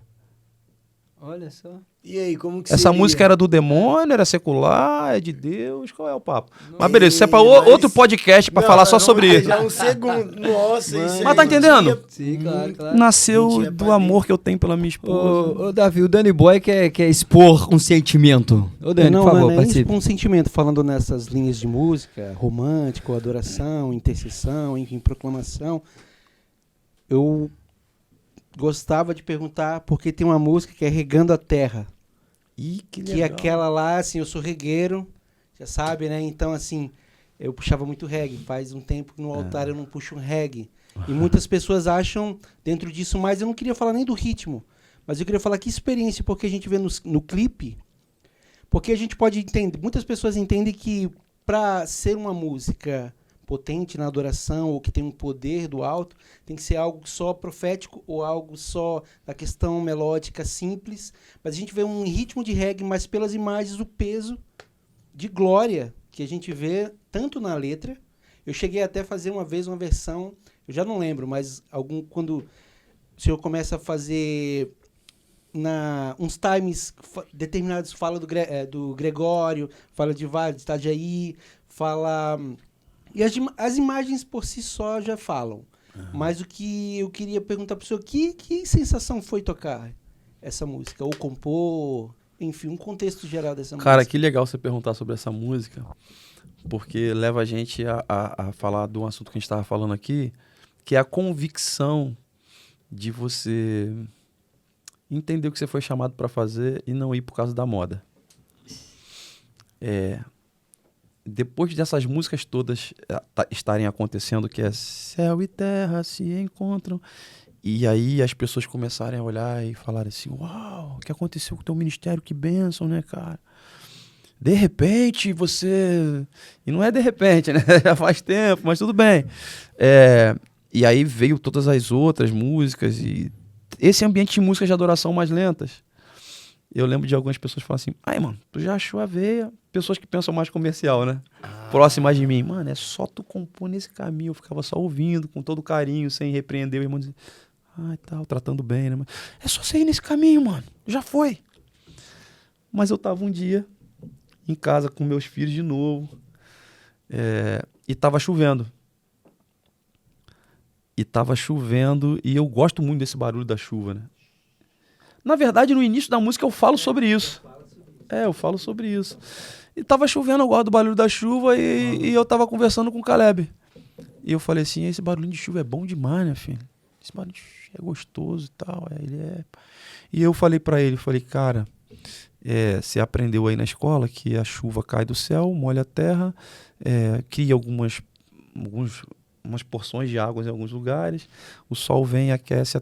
Olha só. E aí, como que essa seria? música era do demônio, era secular, é de Deus? Qual é o papo? Mas beleza, isso é para outro podcast para falar só sobre isso. Já um segundo. Nossa, isso mas tá entendendo? Sim, claro. Nasceu do amor que eu tenho pela minha esposa. Ô, Davi, o Danny Boy quer expor um sentimento. Ô, Dani, por favor, participe. Um sentimento, falando nessas linhas de música, romântico, adoração, intercessão, enfim, proclamação. Eu gostava de perguntar, porque tem uma música que é Regando a Terra. Que é aquela lá, assim, eu sou regueiro, já sabe, né? Então, assim, eu puxava muito reggae. Faz um tempo que no altar eu não puxo um reggae. E muitas pessoas acham dentro disso, mas eu não queria falar nem do ritmo. Mas eu queria falar que experiência, porque a gente vê no clipe, porque a gente pode entender, muitas pessoas entendem que para ser uma música potente na adoração, ou que tem um poder do alto, tem que ser algo só profético, ou algo só da questão melódica simples. Mas a gente vê um ritmo de reggae, mas pelas imagens, o peso de glória que a gente vê tanto na letra. Eu cheguei até a fazer uma vez uma versão, eu já não lembro, mas quando o senhor começa a fazer uns times determinados, fala do Gregório, fala de Vale, de Itajaí, fala... E as imagens por si só já falam. Mas o que eu queria perguntar para o senhor, que sensação foi tocar essa música? Ou compor? enfim, um contexto geral dessa Cara, música. que legal você perguntar sobre essa música, porque leva a gente a falar de um assunto que a gente estava falando aqui, que é a convicção de você entender o que você foi chamado para fazer e não ir por causa da moda. Depois dessas músicas todas estarem acontecendo, que é céu e terra se encontram, e aí as pessoas começarem a olhar e falarem assim, uau, o que aconteceu com o teu ministério, que bênção, né, cara? De repente você... E não é de repente, né? Já faz tempo, mas tudo bem. E aí veio todas as outras músicas e esse ambiente de músicas de adoração mais lentas. Eu lembro de algumas pessoas falando assim, ai, mano, tu já achou a veia? Pessoas que pensam mais comercial, né? Próximas de mim. Mano, é só tu compor nesse caminho. Eu ficava só ouvindo, com todo carinho, sem repreender. O irmão dizia, tal, tratando bem, né? Mas é só você ir nesse caminho, mano. Já foi. Mas eu tava um dia em casa com meus filhos de novo. E tava chovendo. E eu gosto muito desse barulho da chuva, né? Na verdade, no início da música eu falo sobre isso. Eu falo sobre isso. E tava chovendo, eu gosto do barulho da chuva e eu tava conversando com o Caleb. E eu falei assim, esse barulhinho de chuva é bom demais, né, filho? Esse barulho de chuva é gostoso e tal. E eu falei pra ele, cara, você aprendeu aí na escola que a chuva cai do céu, molha a terra, cria umas porções de águas em alguns lugares, o sol vem e aquece a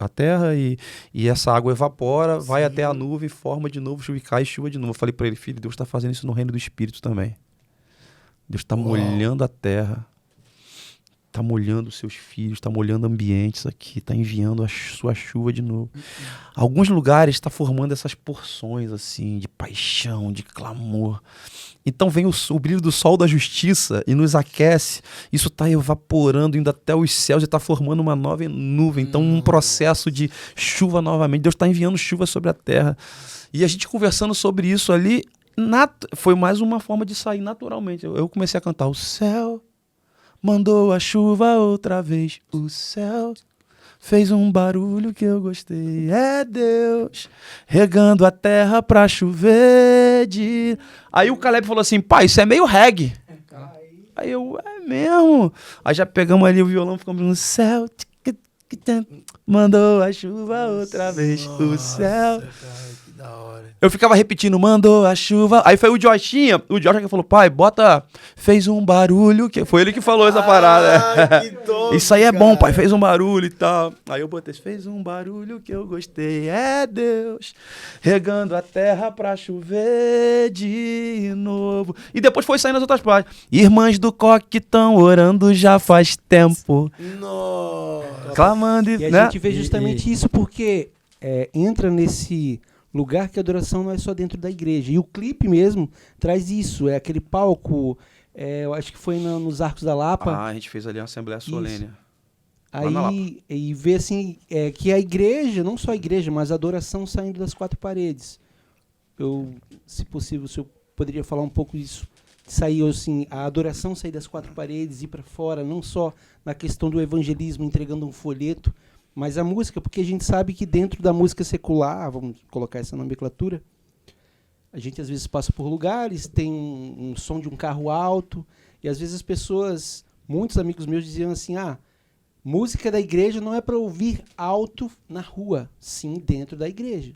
terra e essa água evapora, vai até a nuvem, forma de novo, chuva e cai, chuva de novo. Eu falei para ele, filho, Deus está fazendo isso no reino do Espírito também. Deus está molhando a terra, está molhando os seus filhos, está molhando ambientes aqui, está enviando a sua chuva de novo. Alguns lugares está formando essas porções assim, de paixão, de clamor. Então vem o brilho do sol da justiça e nos aquece. Isso está evaporando, indo até os céus e está formando uma nova nuvem. Então um processo de chuva novamente. Deus está enviando chuva sobre a terra. E a gente conversando sobre isso ali, foi mais uma forma de sair naturalmente. Eu comecei a cantar, o céu mandou a chuva outra vez. O céu fez um barulho que eu gostei. É Deus regando a terra pra chover. Aí o Caleb falou assim, pai, isso é meio reggae. Aí eu, é mesmo? Aí já pegamos ali o violão, ficamos no céu. Mandou a chuva outra vez. O céu. Cara, que da hora. Eu ficava repetindo, mandou a chuva. Aí foi o Joshinha que falou, pai, fez um barulho. Foi ele que falou essa parada. Que top, isso aí é cara. bom, pai, fez um barulho e tal. Aí eu botei, fez um barulho que eu gostei. É Deus regando a terra pra chover de novo. E depois foi saindo as outras partes. Irmãs do coque estão orando já faz tempo. Nossa. Clamando, E a né? gente vê justamente isso porque entra nesse lugar que a adoração não é só dentro da igreja. E o clipe mesmo traz isso, é aquele palco, eu acho que foi nos Arcos da Lapa. A gente fez ali uma assembleia solene. Aí, e vê assim, que a igreja, não só a igreja, mas a adoração saindo das quatro paredes. Se possível, o senhor poderia falar um pouco disso? Sair assim, a adoração sair das quatro paredes, ir para fora, não só na questão do evangelismo, entregando um folheto, mas a música, porque a gente sabe que dentro da música secular, vamos colocar essa nomenclatura, a gente às vezes passa por lugares, tem um som de um carro alto, e às vezes as pessoas, muitos amigos meus diziam assim, música da igreja não é para ouvir alto na rua, sim dentro da igreja.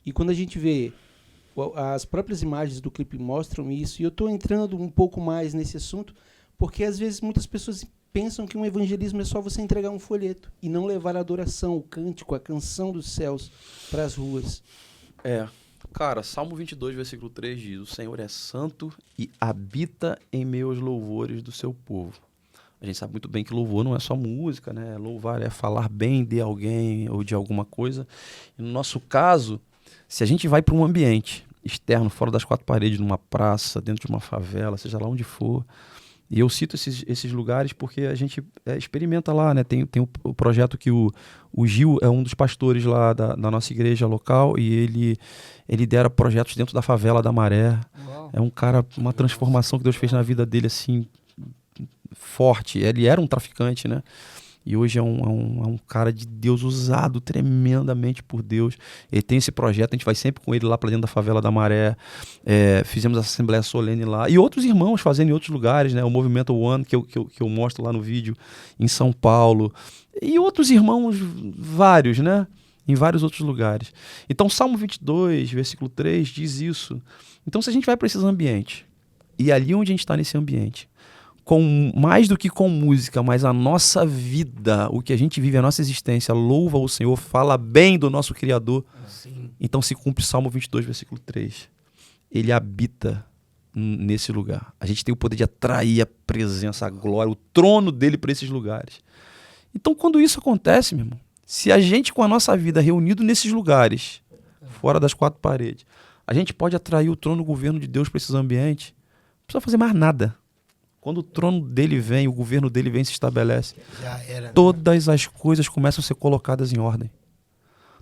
E quando a gente vê, as próprias imagens do clipe mostram isso, e eu estou entrando um pouco mais nesse assunto, porque às vezes muitas pessoas pensam que um evangelismo é só você entregar um folheto e não levar a adoração, o cântico, a canção dos céus para as ruas. Cara, Salmo 22, versículo 3 diz, o Senhor é santo e habita em meio aos louvores do seu povo. A gente sabe muito bem que louvor não é só música, né? Louvar é falar bem de alguém ou de alguma coisa. E no nosso caso, se a gente vai para um ambiente externo, fora das quatro paredes, numa praça, dentro de uma favela, seja lá onde for, e eu cito esses lugares porque a gente experimenta lá, né? Tem o projeto que o Gil é um dos pastores lá da nossa igreja local e ele lidera projetos dentro da favela da Maré. Uau. É um cara, uma transformação que Deus fez na vida dele, assim, forte. Ele era um traficante, né? E hoje é um cara de Deus, usado tremendamente por Deus. Ele tem esse projeto, a gente vai sempre com ele lá para dentro da favela da Maré. Fizemos a Assembleia Solene lá. E outros irmãos fazendo em outros lugares, né? O Movimento One, que eu mostro lá no vídeo, em São Paulo. E outros irmãos, vários, né? Em vários outros lugares. Então, Salmo 22, versículo 3, diz isso. Então, se a gente vai para esses ambientes, e ali onde a gente está nesse ambiente, com mais do que com música, mas a nossa vida, o que a gente vive, a nossa existência, louva o Senhor, fala bem do nosso Criador. Sim. Então se cumpre Salmo 22, versículo 3. Ele habita nesse lugar. A gente tem o poder de atrair a presença, a glória, o trono dele para esses lugares. Então quando isso acontece, meu irmão, se a gente com a nossa vida reunido nesses lugares, fora das quatro paredes, a gente pode atrair o trono, o governo de Deus para esses ambientes, não precisa fazer mais nada. Quando o trono dele vem, o governo dele vem e se estabelece, Já era, né? todas as coisas começam a ser colocadas em ordem.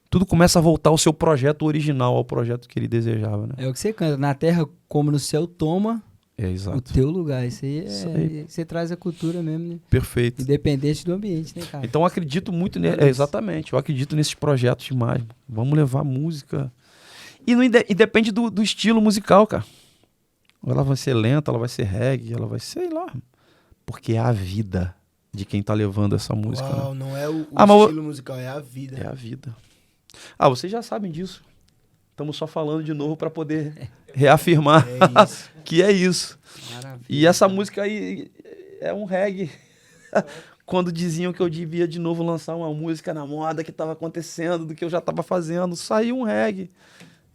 Tudo começa a voltar ao seu projeto original, ao projeto que ele desejava, né? É o que você canta. Na terra como no céu, toma É, o exato. teu lugar. Isso aí, Isso aí. você traz a cultura mesmo, né? Perfeito. Independente do ambiente, né, cara? Então eu acredito muito Isso. exatamente, eu acredito nesses projetos demais. Vamos levar música. E depende do estilo musical, cara. Ela vai ser lenta, ela vai ser reggae, ela vai ser, sei lá. Porque é a vida de quem tá levando essa música. Uau, Né? não é o Ah, mas estilo musical, é a vida. É a vida. Ah, vocês já sabem disso. Estamos só falando de novo para poder reafirmar É isso. que é isso. Maravilha. E essa música aí é um reggae. Quando diziam que eu devia de novo lançar uma música na moda que estava acontecendo, do que eu já estava fazendo, saiu um reggae.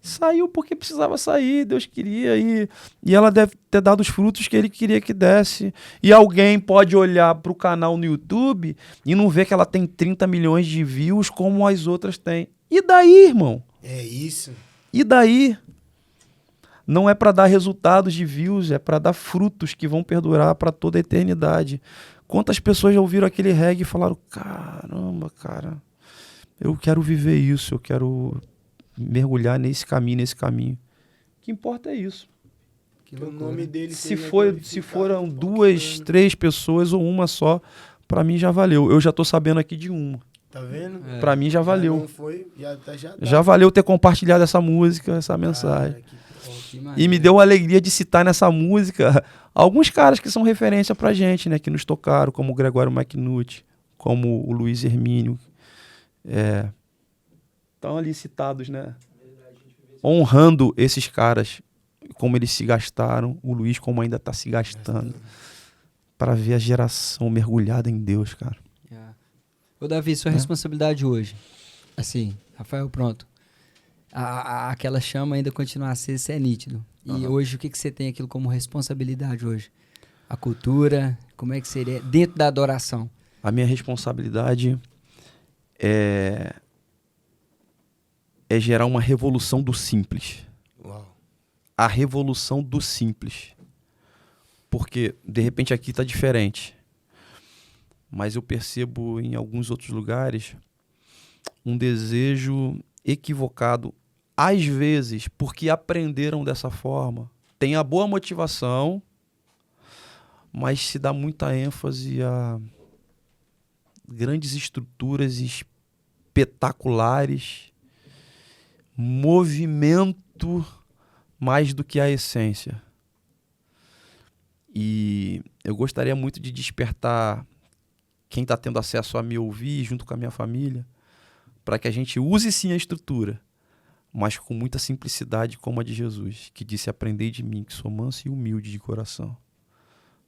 Saiu porque precisava sair, Deus queria, e ela deve ter dado os frutos que ele queria que desse. E alguém pode olhar para o canal no YouTube e não ver que ela tem 30 milhões de views como as outras têm. E daí, irmão? É isso. E daí? Não é para dar resultados de views, é para dar frutos que vão perdurar para toda a eternidade. Quantas pessoas já ouviram aquele reggae e falaram, caramba, cara, eu quero viver isso, eu quero mergulhar nesse caminho. O que importa é isso. Que Que o loucura. nome dele Se seja foram glorificado, 2, 3 pessoas ou uma só, para mim já valeu. Eu já tô sabendo aqui de uma. Tá vendo? É. Para mim já valeu. Não foi, já tá. Já valeu ter compartilhado essa música, essa mensagem. Cara, que top. Que E maneiro. me deu a alegria de citar nessa música alguns caras que são referência pra gente, né? Que nos tocaram, como o Gregório McNutt, como o Luiz Hermínio. Estão ali citados, né? Honrando esses caras, como eles se gastaram, o Luiz como ainda está se gastando, para ver a geração mergulhada em Deus, cara. Yeah. Ô, Davi, sua responsabilidade hoje. Assim, Rafael, pronto. Aquela chama ainda continua a ser, isso é nítido. E hoje, o que você tem aquilo como responsabilidade hoje? A cultura, como é que seria dentro da adoração? A minha responsabilidade é gerar uma revolução do simples. Uau. A revolução do simples. Porque, de repente, aqui está diferente. Mas eu percebo em alguns outros lugares um desejo equivocado, às vezes, porque aprenderam dessa forma. Tem a boa motivação, mas se dá muita ênfase a grandes estruturas espetaculares, movimento mais do que a essência. E eu gostaria muito de despertar quem está tendo acesso a me ouvir junto com a minha família, para que a gente use sim a estrutura, mas com muita simplicidade como a de Jesus, que disse, aprendei de mim, que sou manso e humilde de coração.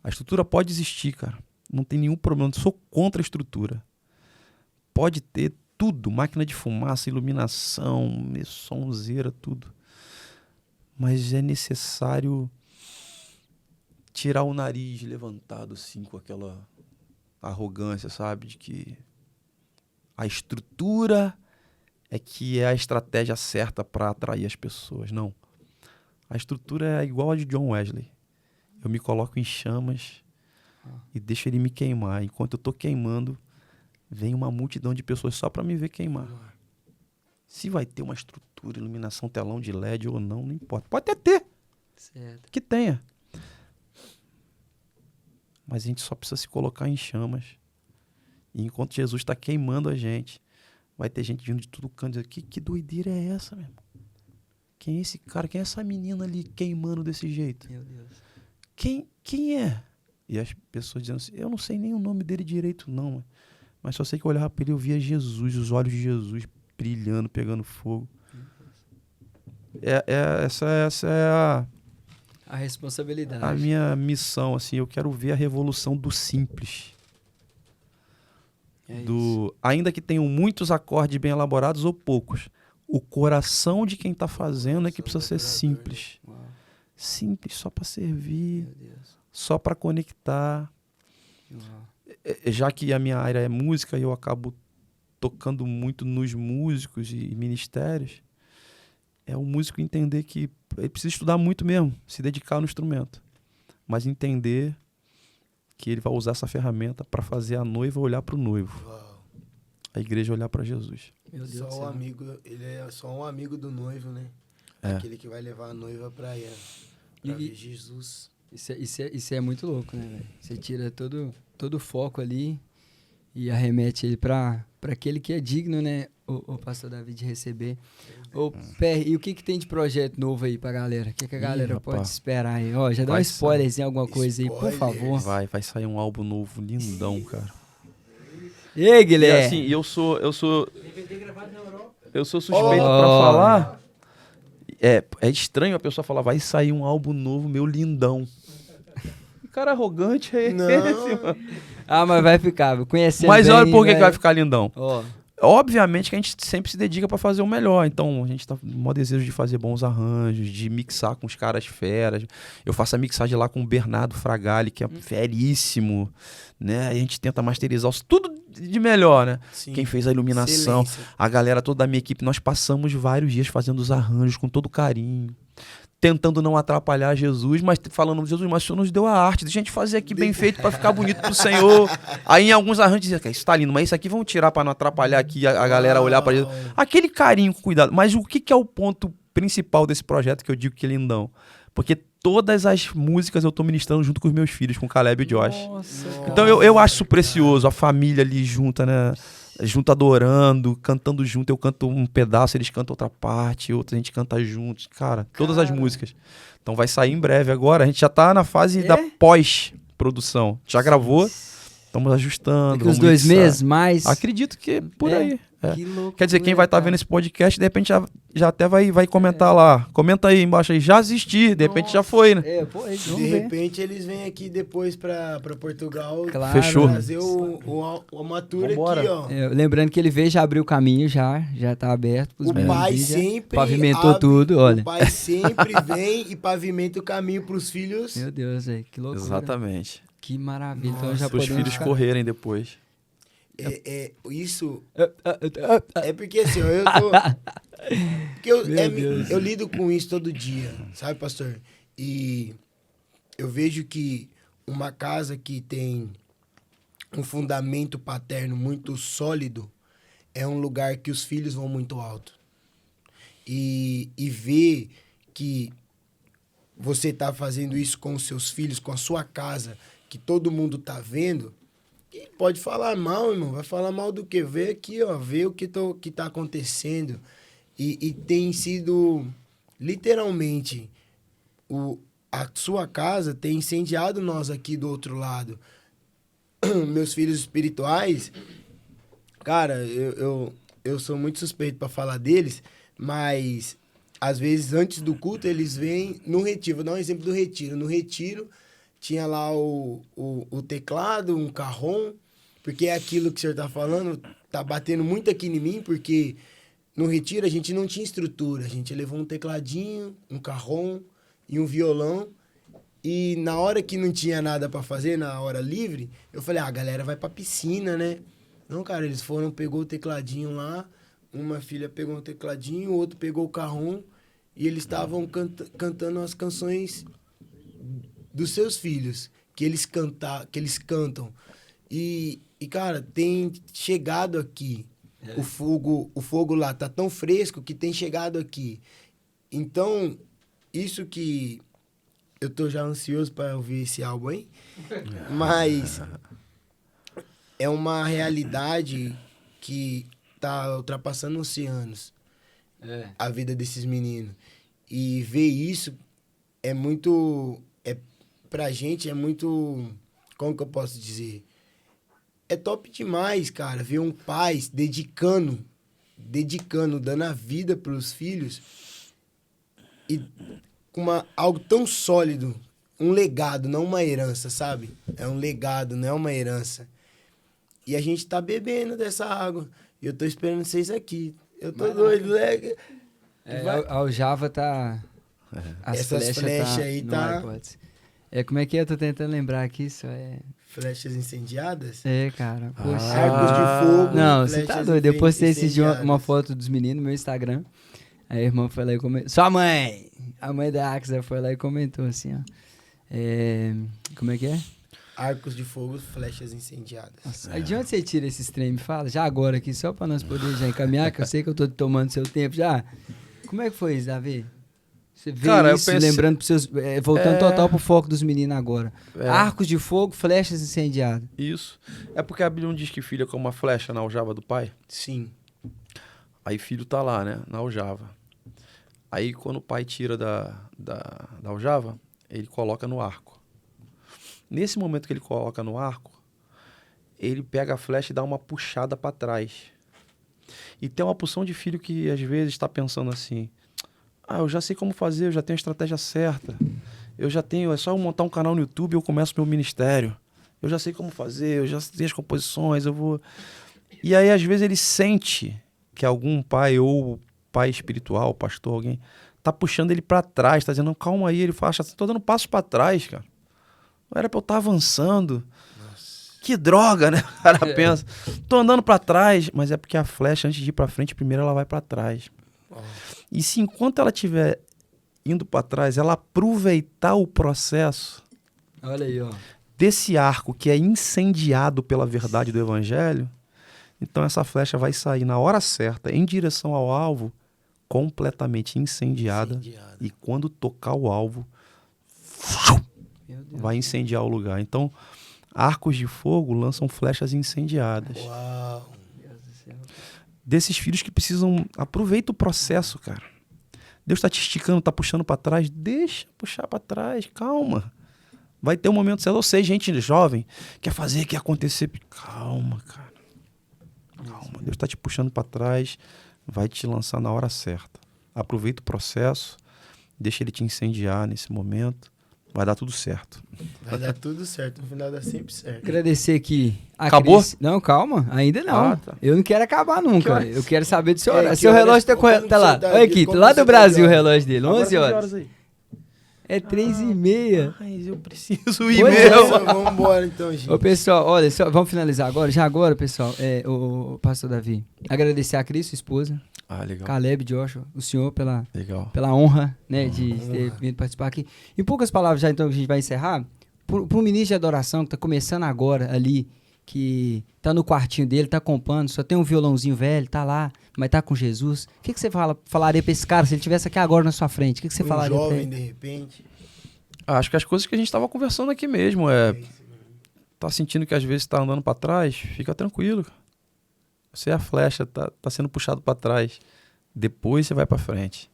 A estrutura pode existir, cara. Não tem nenhum problema, não sou contra a estrutura. Pode ter tudo, máquina de fumaça, iluminação, sonzeira, tudo. Mas é necessário tirar o nariz levantado, assim, com aquela arrogância, sabe? De que a estrutura é que é a estratégia certa para atrair as pessoas. Não. A estrutura é igual a de John Wesley. Eu me coloco em chamas e deixo ele me queimar. Enquanto eu estou queimando, vem uma multidão de pessoas só para me ver queimar. Se vai ter uma estrutura, iluminação, telão de LED ou não, não importa. Pode até ter, Certo. que tenha. Mas a gente só precisa se colocar em chamas E enquanto Jesus está queimando a gente, vai ter gente vindo de tudo canto dizendo, que doideira é essa, meu irmão? Quem é esse cara? Quem é essa menina ali queimando desse jeito? Meu Deus. Quem é? E as pessoas dizendo assim, eu não sei nem o nome dele direito, não. Mas só sei que eu olhava para ele e eu via Jesus, os olhos de Jesus brilhando, pegando fogo. Essa é A responsabilidade. a minha missão, assim. Eu quero ver a revolução do simples. É isso. Ainda que tenham muitos acordes bem elaborados ou poucos, o coração de quem está fazendo é que precisa ser simples. Uau, Simples, só para servir, meu Deus. só para conectar. Uau. Já que a minha área é música e eu acabo tocando muito nos músicos e ministérios, é o músico entender que ele precisa estudar muito mesmo, se dedicar no instrumento, mas entender que ele vai usar essa ferramenta para fazer a noiva olhar para o noivo, Uau. a igreja olhar para Jesus. Meu Deus Só do o céu. amigo, ele é só um amigo do noivo, né? É. Aquele que vai levar a noiva pra E- ver Jesus. Isso é muito louco, né, velho? Você tira todo o foco ali e arremete ele pra aquele que é digno, né, o pastor Davi, de receber. Ô, Per, e o que tem de projeto novo aí pra galera? O que a galera rapaz. pode esperar aí? Ó, já dá um Vai spoilerzinho, alguma coisa aí, por Spoiler. favor. Vai sair um álbum novo, lindão, cara. Ei, E Guilherme! assim, eu sou suspeito Oh. pra falar. É estranho a pessoa falar, vai sair um álbum novo, meu lindão. Que cara arrogante é Não. esse, mano? Ah, mas vai ficar, conhecendo Mas bem, olha por que vai ficar lindão. Ó, Obviamente que a gente sempre se dedica pra fazer o melhor. Então, a gente tá no maior desejo de fazer bons arranjos, de mixar com os caras feras. Eu faço a mixagem lá com o Bernardo Fragali, que é feríssimo, né? A gente tenta masterizar tudo de melhor, né? Sim. Quem fez a iluminação, Excelência. a galera toda da minha equipe, nós passamos vários dias fazendo os arranjos com todo carinho, tentando não atrapalhar Jesus, mas falando, Jesus, mas o Senhor nos deu a arte, deixa a gente fazer aqui bem feito pra ficar bonito pro Senhor. Aí em alguns arranjos dizia, isso tá lindo, mas isso aqui vamos tirar pra não atrapalhar aqui a galera olhar pra Jesus. Aquele carinho com cuidado. Mas o que é o ponto principal desse projeto que eu digo que é lindão? Porque todas as músicas eu tô ministrando junto com os meus filhos, com o Caleb e o Josh. nossa, Então eu acho isso precioso, a família ali junta, né? Junto adorando, cantando junto. Eu canto um pedaço, eles cantam outra parte, outra a gente canta juntos. Cara, todas as músicas. Então vai sair em breve agora. A gente já tá na fase da pós-produção. Já gravou, estamos ajustando. daqui uns vamos 2 mixar. meses, mais... Acredito que por É. aí. É. Que louco. Quer dizer, quem vai estar vendo esse podcast, de repente já até vai comentar lá. Comenta aí embaixo aí, já assisti, de repente já foi, né? É, pô, aí, vamos De ver. repente eles vêm aqui depois pra Portugal Claro. Fechou. fazer uma tour Vambora. aqui, ó. É, lembrando que ele veio, já abriu o caminho, já tá aberto pros O membros pai aí, já sempre pavimentou abre- tudo, olha. O pai sempre vem e pavimenta o caminho pros filhos. Meu Deus, velho, que loucura. Exatamente. Que maravilha. Então Nossa, já Para os podemos... filhos correrem depois. Isso é porque assim, ó, eu tô. Porque eu lido com isso todo dia, sabe, pastor? E eu vejo que uma casa que tem um fundamento paterno muito sólido é um lugar que os filhos vão muito alto. E ver que você tá fazendo isso com os seus filhos, com a sua casa, que todo mundo tá vendo. E pode falar mal, irmão. Vai falar mal do quê? Vê aqui, ó. Vê o que tá acontecendo. E tem sido, literalmente, a sua casa tem incendiado nós aqui do outro lado. Meus filhos espirituais, cara, eu sou muito suspeito para falar deles, mas às vezes antes do culto eles vêm no retiro. Vou dar um exemplo do retiro. No retiro tinha lá o teclado, um carrom, porque é aquilo que o senhor tá falando, tá batendo muito aqui em mim, porque no retiro a gente não tinha estrutura. A gente levou um tecladinho, um carrom e um violão. E na hora que não tinha nada para fazer, na hora livre, eu falei, a galera vai pra piscina, né? Não, cara, eles foram, pegou o tecladinho lá, uma filha pegou o tecladinho, o outro pegou o carrom, e eles estavam cantando as canções dos seus filhos, que eles cantam. E, cara, tem chegado aqui. O fogo lá tá tão fresco que tem chegado aqui. Então, isso que eu tô já ansioso para ouvir esse álbum aí. Mas é uma realidade que tá ultrapassando oceanos, a vida desses meninos. E ver isso é muito... Pra gente é muito... Como que eu posso dizer? É top demais, cara, ver um pai dedicando, dando a vida pros filhos e com algo tão sólido, um legado, não uma herança, sabe? É um legado, não é uma herança. E a gente tá bebendo dessa água. E eu tô esperando vocês aqui. Eu tô doido, né? A Aljava tá... As Essas flechas aí no tá... iPod. Como é que é? Eu tô tentando lembrar aqui, só é... Flechas incendiadas? Cara. Poxa. Arcos de fogo. Não, você tá flechas doido. Depois você assistiu incendiadas. uma foto dos meninos no meu Instagram. Aí a irmã foi lá e comentou. Sua mãe! A mãe da Axa foi lá e comentou assim, ó. Como é que é? Arcos de fogo, flechas incendiadas. Nossa, aí de onde você tira esses trem? Me fala, já agora aqui, só pra nós poder já encaminhar, que eu sei que eu tô tomando seu tempo já. Como é que foi isso, Davi? Você vê Cara, eu isso, pensei- lembrando pros seus... voltando total pro foco dos meninos agora. É. Arcos de fogo, flechas incendiadas. Isso. É porque a Bíblia não diz que filho é como uma flecha na aljava do pai? Sim. Aí filho tá lá, né? Na aljava. Aí quando o pai tira da aljava, ele coloca no arco. Nesse momento que ele coloca no arco, ele pega a flecha e dá uma puxada para trás. E tem uma porção de filho que às vezes está pensando assim: eu já sei como fazer, eu já tenho a estratégia certa. Eu já tenho, é só eu montar um canal no YouTube e eu começo meu ministério. Eu já sei como fazer, eu já sei as composições, eu vou... E aí às vezes ele sente que algum pai ou pai espiritual, pastor, alguém, tá puxando ele para trás, tá dizendo: calma aí. Ele fala: tô dando passo para trás, cara. Não era pra eu estar avançando. Nossa. Que droga, né? O cara pensa: tô andando para trás. Mas é porque a flecha, antes de ir para frente, primeiro ela vai para trás. E se enquanto ela estiver indo para trás, ela aproveitar o processo Olha aí, ó. desse arco que é incendiado pela verdade do evangelho, então essa flecha vai sair na hora certa, em direção ao alvo, completamente incendiada. E quando tocar o alvo, Meu Deus. vai incendiar o lugar. Então, arcos de fogo lançam flechas incendiadas. Uau. Desses filhos que precisam... Aproveita o processo, cara. Deus está te esticando, está puxando para trás. Deixa puxar para trás, calma. Vai ter um momento certo. Eu sei, gente jovem quer fazer, quer acontecer. Calma, cara. Calma. Deus está te puxando para trás, vai te lançar na hora certa. Aproveita o processo, deixa ele te incendiar nesse momento. Vai dar tudo certo. Vai dar tudo certo, no final dá sempre certo. Agradecer aqui a Acabou? Cris. Não, calma, ainda não. Ah, tá. Eu não quero acabar nunca. horas? Eu quero saber do seu É, horário. que Seu horas- relógio tá, como tá lá. você tá Olha aqui? aqui, Como lá você do tá Brasil o agora? relógio dele. Agora 11 que horas. aí? É 3h30. Mas eu preciso ir Pois mesmo. Vamos embora então, gente. Ô, pessoal, olha, vamos finalizar agora. Já agora, pessoal, o pastor Davi, agradecer a Cris, sua esposa, Ah, legal. Caleb, Joshua, o senhor pela honra, né, de ter vindo participar aqui. Em poucas palavras já, então, que a gente vai encerrar, para um ministro de adoração que está começando agora ali, que tá no quartinho dele, tá compondo, só tem um violãozinho velho, tá lá, mas tá com Jesus. O que você falaria para esse cara se ele estivesse aqui agora na sua frente? O que você Um falaria pra jovem, ele? de repente. Acho que as coisas que a gente estava conversando aqui mesmo tá sentindo que às vezes tá andando para trás, fica tranquilo. Você é a flecha, tá sendo puxado para trás. Depois você vai para frente.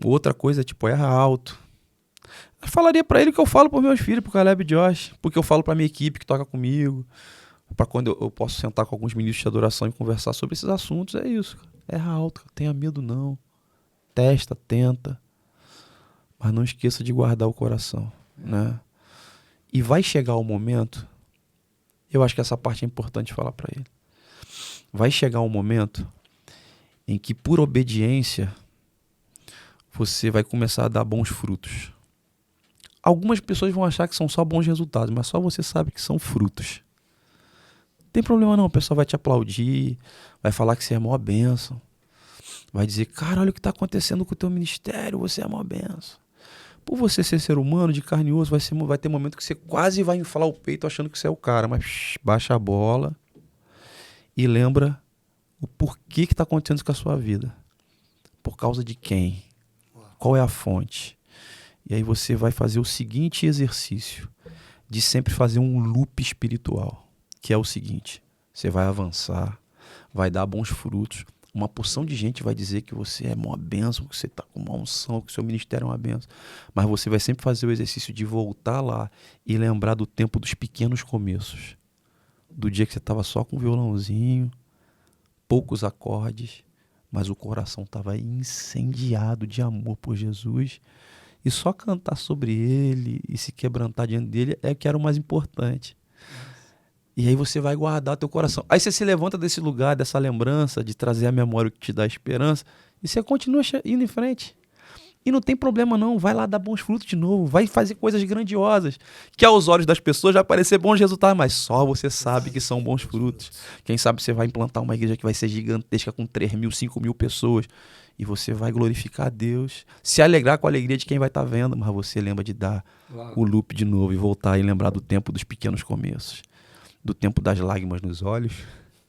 Outra coisa, tipo, erra alto. Eu falaria para ele o que eu falo para meus filhos, pro Caleb e Josh, porque eu falo para minha equipe que toca comigo, para quando eu posso sentar com alguns ministros de adoração e conversar sobre esses assuntos. É isso, cara. Erra alto, cara. Tenha medo não. Testa, tenta. Mas não esqueça de guardar o coração, né? E vai chegar o momento, eu acho que essa parte é importante falar para ele. Vai chegar um momento em que, por obediência, você vai começar a dar bons frutos. Algumas pessoas vão achar que são só bons resultados, mas só você sabe que são frutos. Não tem problema não, o pessoal vai te aplaudir, vai falar que você é a maior bênção. Vai dizer: cara, olha o que está acontecendo com o teu ministério, você é a maior bênção. Por você ser ser humano, de carne e osso, vai ter momento que você quase vai inflar o peito achando que você é o cara, mas baixa a bola e lembra o porquê que está acontecendo isso com a sua vida. Por causa de quem? Qual é a fonte? E aí você vai fazer o seguinte exercício: de sempre fazer um loop espiritual, que é o seguinte: você vai avançar, vai dar bons frutos, uma porção de gente vai dizer que você é uma bênção, que você está com uma unção, que o seu ministério é uma bênção, mas você vai sempre fazer o exercício de voltar lá e lembrar do tempo dos pequenos começos, do dia que você estava só com um violãozinho, poucos acordes, mas o coração estava incendiado de amor por Jesus, e só cantar sobre ele e se quebrantar diante dele é que era o mais importante. E aí você vai guardar teu coração. Aí você se levanta desse lugar, dessa lembrança, de trazer à memória o que te dá esperança, e você continua indo em frente. E não tem problema não, vai lá dar bons frutos de novo, vai fazer coisas grandiosas, que aos olhos das pessoas vai parecer bons resultados, mas só você sabe que são bons frutos. Quem sabe você vai implantar uma igreja que vai ser gigantesca com 3.000, 5.000 pessoas, e você vai glorificar a Deus, se alegrar com a alegria de quem vai estar vendo, mas você lembra de dar o loop de novo e voltar e lembrar do tempo dos pequenos começos, do tempo das lágrimas nos olhos.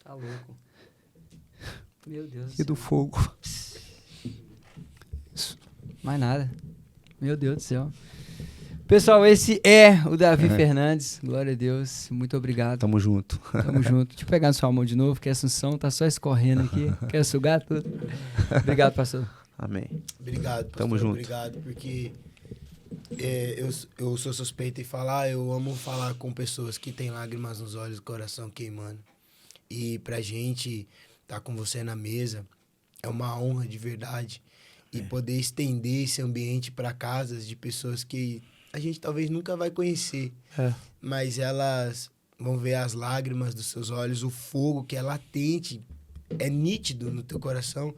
Tá louco. Meu Deus. E do fogo. Mais nada. Meu Deus do céu. Pessoal, esse é o Davi Fernandes. Glória a Deus. Muito obrigado. Tamo junto. Tamo junto. Deixa eu pegar na sua mão de novo, que a Assunção tá só escorrendo aqui. Quer sugar tudo? Obrigado, pastor. Amém. Obrigado, pastor. Tamo junto. Obrigado, porque eu sou suspeito em falar, eu amo falar com pessoas que têm lágrimas nos olhos, coração queimando. E pra gente estar com você na mesa é uma honra de verdade. E poder estender esse ambiente para casas de pessoas que a gente talvez nunca vai conhecer. Mas elas vão ver as lágrimas dos seus olhos, o fogo que é latente, é nítido no teu coração.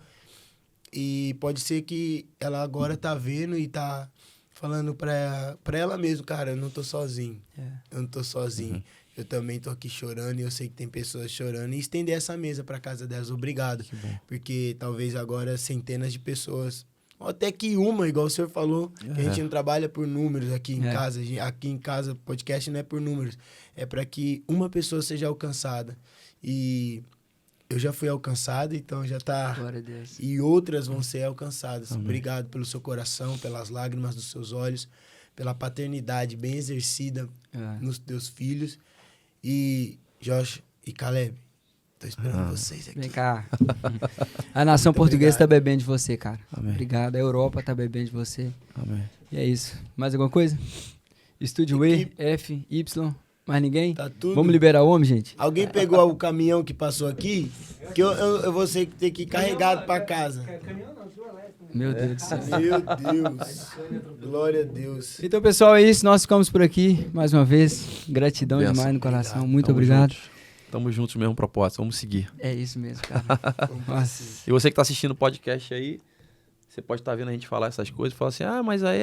E pode ser que ela agora tá vendo e tá falando pra ela mesma, cara, eu não tô sozinho. Eu não tô sozinho. Eu também tô aqui chorando e eu sei que tem pessoas chorando. E estender essa mesa pra casa delas, obrigado. Porque talvez agora centenas de pessoas, ou até que uma, igual o senhor falou, que a gente não trabalha por números aqui em casa. Aqui em casa, podcast não é por números. É para que uma pessoa seja alcançada. E eu já fui alcançado, então já tá... Glória a Deus. E outras vão ser alcançadas. Amém. Obrigado pelo seu coração, pelas lágrimas dos seus olhos, pela paternidade bem exercida nos teus filhos. E Josh e Caleb, tô esperando vocês aqui. Vem cá. A nação portuguesa tá bebendo de você, cara. Amém. Obrigado. A Europa tá bebendo de você. Amém. E é isso. Mais alguma coisa? Estúdio E, Equipe. F, Y. Mais ninguém? Tá tudo. Vamos liberar o homem, gente? Alguém pegou o caminhão que passou aqui? Que eu vou ter que ir carregado pra casa. Meu Deus do céu. Meu Deus. Glória a Deus. Então, pessoal, é isso. Nós ficamos por aqui. Mais uma vez, gratidão Benção. demais no coração. Obrigado. Muito Tamo obrigado. juntos. Tamo juntos, mesmo propósito, vamos seguir. É isso mesmo, cara. Nossa. E você que tá assistindo o podcast aí, você pode estar vendo a gente falar essas coisas e falar assim, mas aí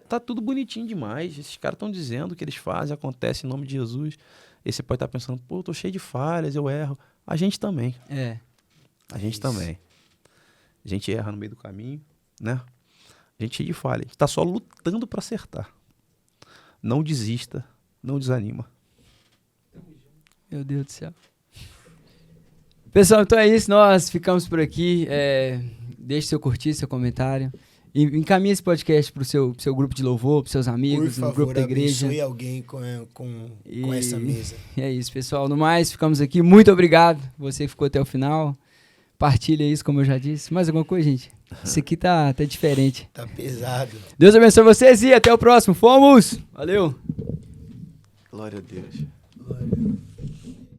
tá tudo bonitinho demais. Esses caras estão dizendo o que eles fazem, acontece em nome de Jesus. E você pode estar pensando, pô, eu tô cheio de falhas, eu erro. A gente também. A gente também. A gente erra no meio do caminho, né? A gente é cheio de falha. A gente tá só lutando para acertar. Não desista, não desanima. Meu Deus do céu. Pessoal, então é isso. Nós ficamos por aqui. Deixe seu curtir, seu comentário. E encaminhe esse podcast pro seu grupo de louvor, pros seus amigos, Por no favor, grupo da igreja. abençoe alguém com essa mesa. E é isso, pessoal. No mais, ficamos aqui. Muito obrigado. Você que ficou até o final. Partilha isso, como eu já disse. Mais alguma coisa, gente? Isso aqui tá diferente. Tá pesado. Deus abençoe vocês e até o próximo. Fomos! Valeu! Glória a Deus. Glória.